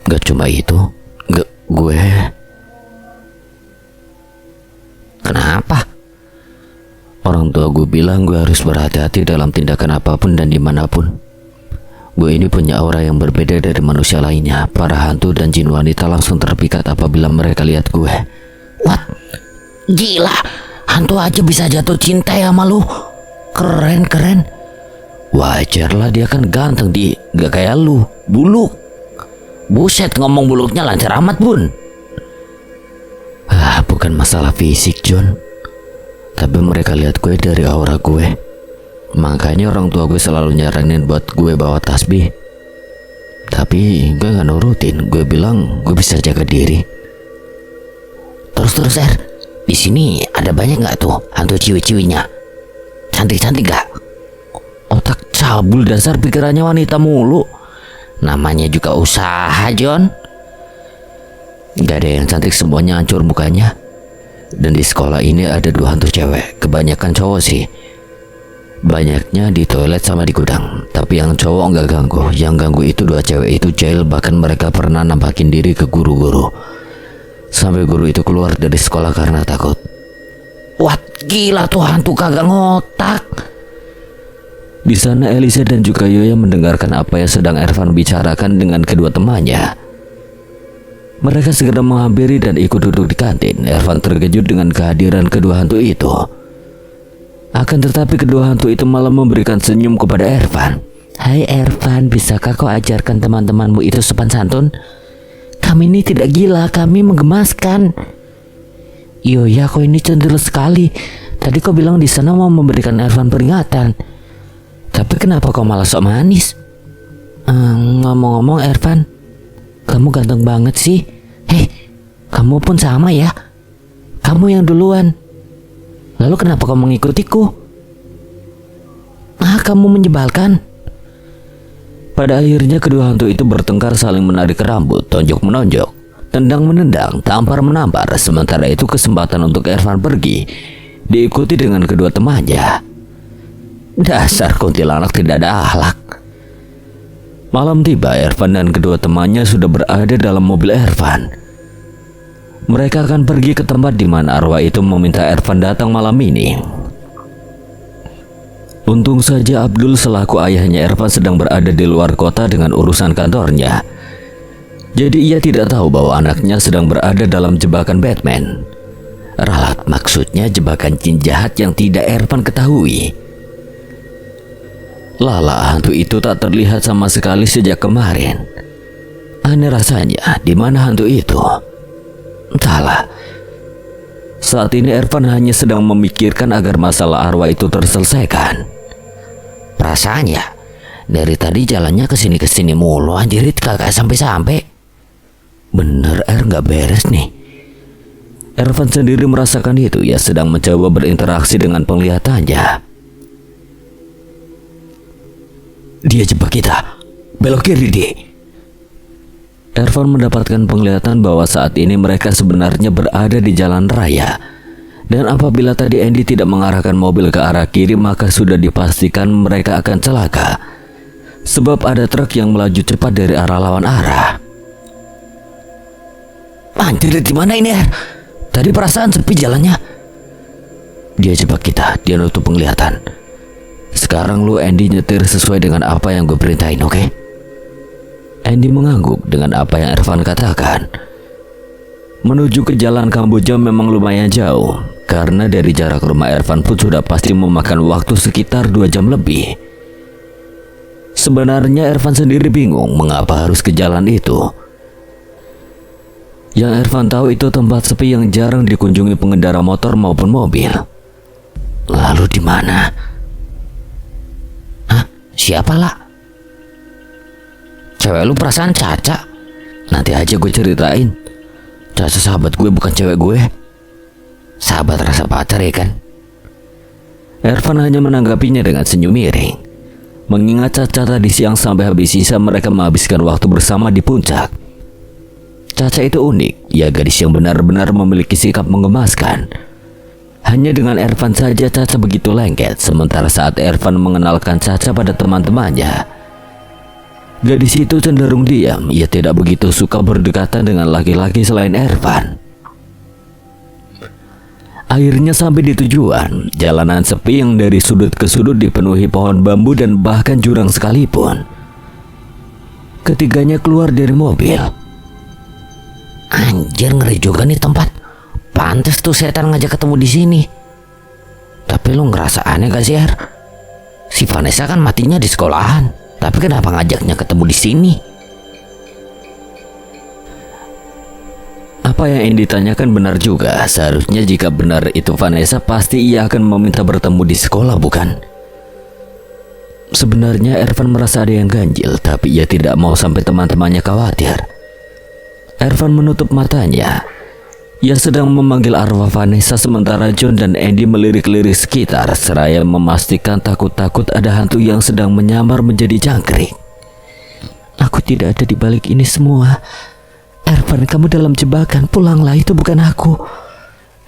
Gak cuma itu, gue... Kenapa? Orang tua gue bilang gue harus berhati-hati dalam tindakan apapun dan dimanapun. Gue ini punya aura yang berbeda dari manusia lainnya. Para hantu dan jin wanita langsung terpikat apabila mereka lihat gue. What? Gila, hantu aja bisa jatuh cinta ya sama lu. Keren. Wajar lah, dia kan ganteng, Di. Gak kayak lu, buluk. Buset, ngomong buluknya lancar amat, Bun. Bukan masalah fisik, John. Tapi mereka lihat gue dari aura gue. Makanya orang tua gue selalu nyaranin buat gue bawa tasbih. Tapi gue gak nurutin. Gue bilang gue bisa jaga diri. Terus di sini ada banyak gak tuh hantu ciwi-ciwinya? Cantik-cantik gak? Otak cabul, dasar pikirannya wanita mulu. Namanya juga usaha, John. Gak ada yang cantik, semuanya hancur mukanya. Dan di sekolah ini ada 2 hantu cewek. Kebanyakan cowok sih. Banyaknya di toilet sama di gudang. Tapi yang cowok nggak ganggu. Yang ganggu itu 2 cewek itu jail. Bahkan mereka pernah nampakin diri ke guru-guru. Sampai guru itu keluar dari sekolah karena takut. Wah, gila tuh hantu kagak ngotak. Di sana Elisa dan juga Yoya mendengarkan apa yang sedang Ervan bicarakan dengan kedua temannya. Mereka segera menghampiri dan ikut duduk di kantin. Ervan terkejut dengan kehadiran kedua hantu itu. Akan tetapi kedua hantu itu malah memberikan senyum kepada Ervan. Hai Ervan, bisakah kau ajarkan teman-temanmu itu sopan santun? Kami ini tidak gila, kami menggemaskan. Yoya, kau ini cenderung sekali. Tadi kau bilang di sana mau memberikan Ervan peringatan. Tapi kenapa kau malah sok manis? Ngomong-ngomong Ervan, kamu ganteng banget sih. Hei, kamu pun sama ya. Kamu yang duluan. Lalu kenapa kamu mengikutiku? Kamu menyebalkan. Pada akhirnya kedua hantu itu bertengkar saling menarik rambut, tonjok menonjok, tendang menendang, tampar menampar. Sementara itu kesempatan untuk Ervan pergi diikuti dengan kedua temannya. Dasar kuntilanak tidak ada akhlak. Malam tiba, Ervan dan kedua temannya sudah berada dalam mobil Ervan. Mereka akan pergi ke tempat di mana arwah itu meminta Ervan datang malam ini. Untung saja Abdul selaku ayahnya Ervan sedang berada di luar kota dengan urusan kantornya. Jadi ia tidak tahu bahwa anaknya sedang berada dalam jebakan Batman. Ralat, maksudnya jebakan jin jahat yang tidak Ervan ketahui. Lala, hantu itu tak terlihat sama sekali sejak kemarin. Aneh rasanya, di mana hantu itu? Entahlah. Saat ini Ervan hanya sedang memikirkan agar masalah arwah itu terselesaikan. Perasaannya, dari tadi jalannya kesini mulu, anjirit kagak sampai-sampai. Bener nggak beres nih. Ervan sendiri merasakan itu. Ia sedang mencoba berinteraksi dengan penglihatannya. Dia jebak kita. Belok kiri, Di. Ervan mendapatkan penglihatan bahwa saat ini mereka sebenarnya berada di jalan raya. Dan apabila tadi Andy tidak mengarahkan mobil ke arah kiri, maka sudah dipastikan mereka akan celaka. Sebab ada truk yang melaju cepat dari arah lawan arah. Anjir, di mana ini, Tadi perasaan sepi jalannya. Dia jebak kita, dia nutup penglihatan. Sekarang lu Andy nyetir sesuai dengan apa yang gue perintahin, oke? Andy mengangguk dengan apa yang Ervan katakan. Menuju ke jalan Kamboja memang lumayan jauh, karena dari jarak rumah Ervan pun sudah pasti memakan waktu sekitar 2 jam lebih. Sebenarnya Ervan sendiri bingung mengapa harus ke jalan itu. Yang Ervan tahu itu tempat sepi yang jarang dikunjungi pengendara motor maupun mobil. Lalu di mana? Hah? Siapa lah? Cewek lu perasaan Caca? Nanti aja gue ceritain. Caca sahabat gue, bukan cewek gue. Sahabat rasa pacar ya kan? Ervan hanya menanggapinya dengan senyum miring. Mengingat Caca tadi siang sampai habis sisa mereka menghabiskan waktu bersama di puncak. Caca itu unik. Ia gadis yang benar-benar memiliki sikap menggemaskan. Hanya dengan Ervan saja Caca begitu lengket. Sementara saat Ervan mengenalkan Caca pada teman-temannya, gadis itu cenderung diam. Ia tidak begitu suka berdekatan dengan laki-laki selain Ervan. Akhirnya sampai di tujuan. Jalanan sepi yang dari sudut ke sudut dipenuhi pohon bambu dan bahkan jurang sekalipun. Ketiganya keluar dari mobil. Anjir, ngeri juga nih tempat. Pantes tuh setan ngajak ketemu di sini. Tapi lu ngerasa aneh gak sih, Si Vanessa kan matinya di sekolahan. Tapi kenapa ngajaknya ketemu di sini? Apa yang Andy tanyakan benar juga. Seharusnya jika benar itu Vanessa, pasti ia akan meminta bertemu di sekolah, bukan? Sebenarnya Ervan merasa ada yang ganjil, tapi ia tidak mau sampai teman-temannya khawatir. Ervan menutup matanya. Ia sedang memanggil arwah Vanessa sementara John dan Andy melirik-lirik sekitar seraya memastikan takut-takut ada hantu yang sedang menyamar menjadi jangkrik. Aku tidak ada di balik ini semua. Ervan, kamu dalam jebakan. Pulanglah, itu bukan aku.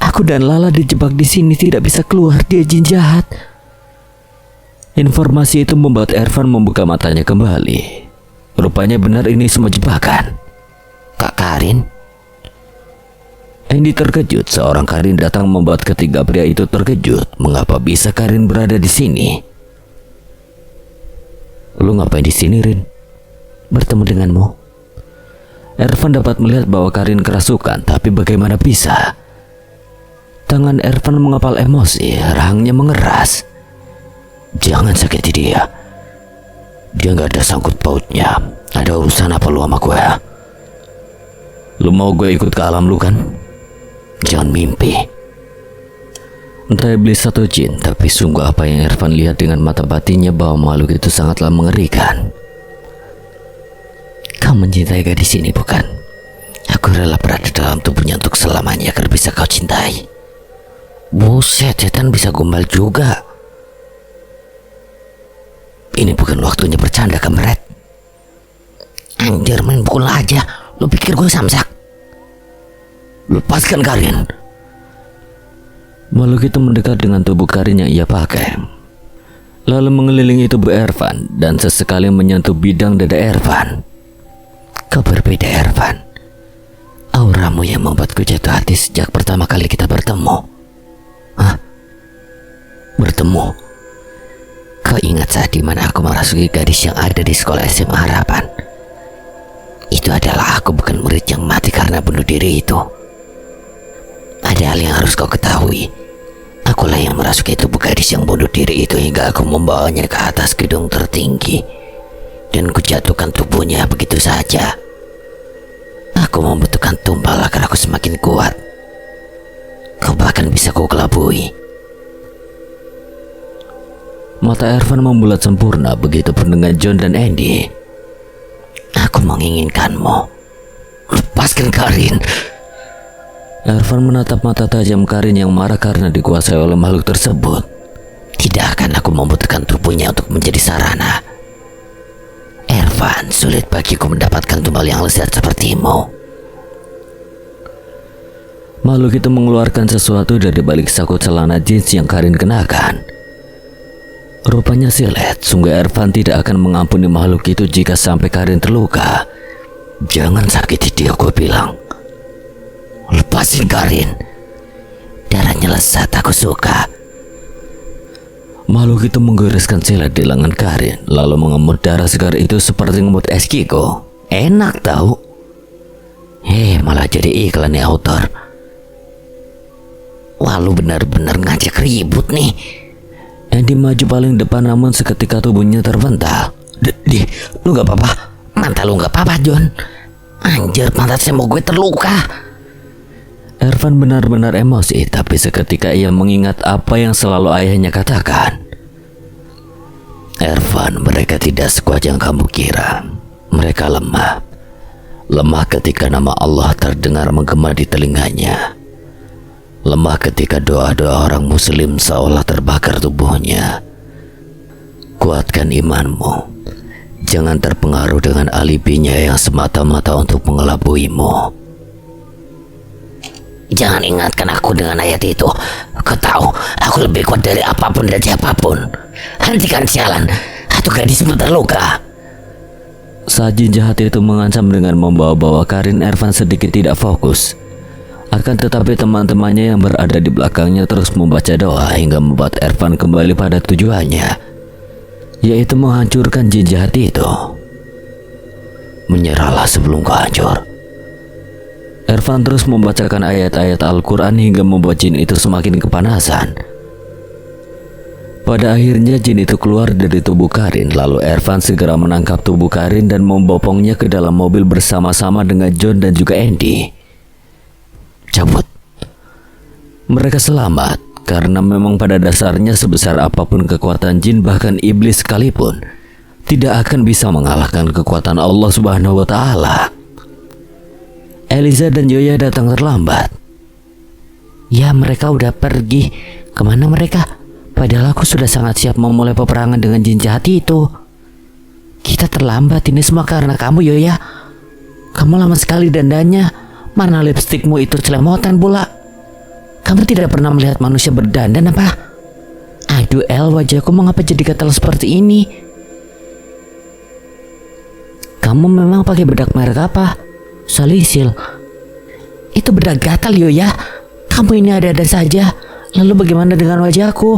Aku dan Lala dijebak di sini, tidak bisa keluar. Dia jin jahat. Informasi itu membuat Ervan membuka matanya kembali. Rupanya benar ini semua jebakan. Kak Karin? Andy terkejut. Seorang Karin datang membuat ketiga pria itu terkejut. Mengapa bisa Karin berada di sini? Lu ngapain di sini, Rin? Bertemu denganmu. Ervan dapat melihat bahwa Karin kerasukan, tapi bagaimana bisa? Tangan Ervan mengepal emosi, rahangnya mengeras. Jangan sakiti dia. Dia nggak ada sangkut pautnya. Ada urusan apa lu sama gue? Lu mau gue ikut ke alam lu kan? Jangan mimpi. Entah iblis atau jin, tapi sungguh apa yang Ervan lihat dengan mata batinnya bahwa makhluk itu sangatlah mengerikan. Kau mencintai gadis ini, bukan? Aku rela berada dalam tubuhnya untuk selamanya agar bisa kau cintai. Buset, setan bisa gombal juga. Ini bukan waktunya bercanda, kampret. Anjir, main pukul aja. Lu pikir gue samsak? Lepaskan Karin. Makhluk itu mendekat dengan tubuh Karin yang ia pakai, lalu mengelilingi tubuh Ervan dan sesekali menyentuh bidang dada Ervan. Kau berbeda, Ervan. Auramu yang membuatku jatuh hati sejak pertama kali kita bertemu. Hah? Bertemu? Kau ingat saat dimana aku merasuki gadis yang ada di sekolah SMA Harapan? Itu adalah aku, bukan murid yang mati karena bunuh diri itu. Ada hal yang harus kau ketahui. Akulah yang merasuki tubuh gadis yang bunuh diri itu hingga aku membawanya ke atas gedung tertinggi dan kujatuhkan tubuhnya begitu saja. Aku membutuhkan tumbal agar aku semakin kuat. Kau bahkan bisa kau kelabui. Mata Ervan membulat sempurna begitu pun dengan John dan Andy. Aku menginginkanmu. Lepaskan Karin. Ervan menatap mata tajam Karin yang marah karena dikuasai oleh makhluk tersebut. Tidak akan aku membutuhkan tubuhnya untuk menjadi sarana. Ervan, sulit bagiku mendapatkan tumbal yang lezat sepertimu. Makhluk itu mengeluarkan sesuatu dari balik saku celana jeans yang Karin kenakan. Rupanya silet, sungguh Ervan tidak akan mengampuni makhluk itu jika sampai Karin terluka. Jangan sakiti dia, gue bilang. Lepasin Karin. Darahnya lezat, aku suka. Makhluk itu menggoreskan silet di lengan Karin, lalu mengemut darah segar itu seperti ngemut es kiko. Enak tahu. Malah jadi iklan nih autor. Wah, lu benar-benar ngajak ribut nih. Andy maju paling depan namun seketika tubuhnya terbental. Lu gak apa-apa? Mata lu gak apa-apa, John? Anjir, pantat saya mau gue terluka. Ervan benar-benar emosi, tapi seketika ia mengingat apa yang selalu ayahnya katakan. Ervan, mereka tidak sekuat yang kamu kira. Mereka lemah. Lemah ketika nama Allah terdengar menggema di telinganya. Lemah ketika doa-doa orang muslim seolah terbakar tubuhnya. Kuatkan imanmu. Jangan terpengaruh dengan alibinya yang semata-mata untuk mengelabuimu. Jangan ingatkan aku dengan ayat itu. Kau tahu, aku lebih kuat dari apapun dan siapapun. Hentikan sialan, atau gadismu terluka. Saat jin jahat itu mengancam dengan membawa-bawa Karin, Ervan sedikit tidak fokus. Akan tetapi teman-temannya yang berada di belakangnya terus membaca doa hingga membuat Ervan kembali pada tujuannya, yaitu menghancurkan jin jahat itu. Menyerahlah sebelum kau hancur. Ervan terus membacakan ayat-ayat Al-Quran hingga membuat jin itu semakin kepanasan. Pada akhirnya jin itu keluar dari tubuh Karin, lalu Ervan segera menangkap tubuh Karin dan membopongnya ke dalam mobil bersama-sama dengan John dan juga Andy. Cabut. Mereka selamat karena memang pada dasarnya sebesar apapun kekuatan jin, bahkan iblis sekalipun, tidak akan bisa mengalahkan kekuatan Allah Subhanahu wa Ta'ala. Eliza dan Yoya datang terlambat. Ya, mereka udah pergi. Kemana mereka? Padahal aku sudah sangat siap memulai peperangan dengan jin jahat itu. Kita terlambat, ini semua karena kamu, Yoya. Kamu lama sekali dandannya. Mana lipstikmu itu celemotan pula. Kamu tidak pernah melihat manusia berdandan apa? Aduh El, wajahku mengapa jadi gatal seperti ini? Kamu memang pakai bedak merek apa? Salisil. Itu bedak gatal, Yoya. Kamu ini ada-ada saja. Lalu bagaimana dengan wajahku?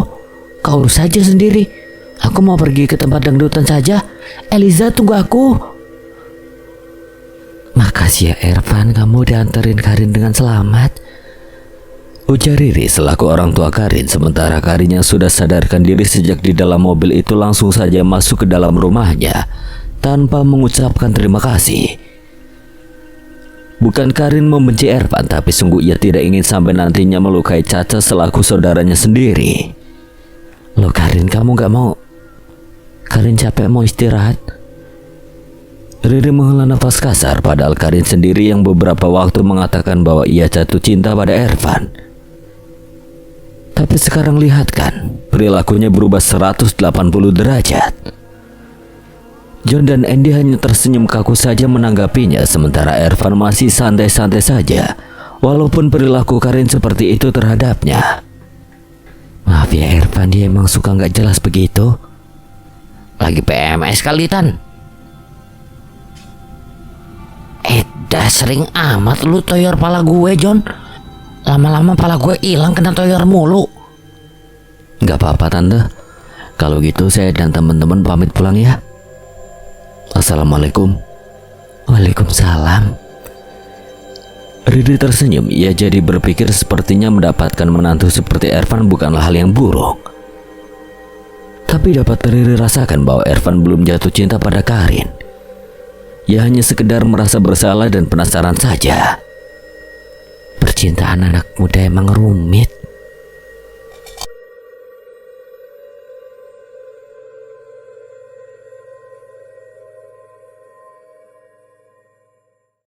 Kau urus saja sendiri. Aku mau pergi ke tempat dangdutan saja. Eliza, tunggu aku. Makasih ya Ervan, kamu udah anterin Karin dengan selamat, ujar Riri selaku orang tua Karin. Sementara Karin yang sudah sadarkan diri sejak di dalam mobil itu langsung saja masuk ke dalam rumahnya tanpa mengucapkan terima kasih. Bukan Karin membenci Ervan, tapi sungguh ia tidak ingin sampai nantinya melukai Caca selaku saudaranya sendiri. Loh Karin, kamu gak mau? Karin capek mau istirahat. Riri menghela nafas kasar, padahal Karin sendiri yang beberapa waktu mengatakan bahwa ia jatuh cinta pada Ervan. Tapi sekarang lihat kan, perilakunya berubah 180 derajat. John dan Andy hanya tersenyum kaku saja menanggapinya, sementara Ervan masih santai-santai saja, walaupun perilaku Karin seperti itu terhadapnya. Maaf ya Ervan, dia emang suka gak jelas begitu. Lagi PMS kali Tan. Udah sering amat lu toyor pala gue, John. Lama-lama pala gue hilang kena toyor mulu. Gak apa-apa tante. Kalau gitu saya dan teman-teman pamit pulang ya. Assalamualaikum. Waalaikumsalam. Riri tersenyum. Ia jadi berpikir sepertinya mendapatkan menantu seperti Ervan bukanlah hal yang buruk. Tapi dapat Riri rasakan bahwa Ervan belum jatuh cinta pada Karin. Ia hanya sekedar merasa bersalah dan penasaran saja. Percintaan anak muda emang rumit.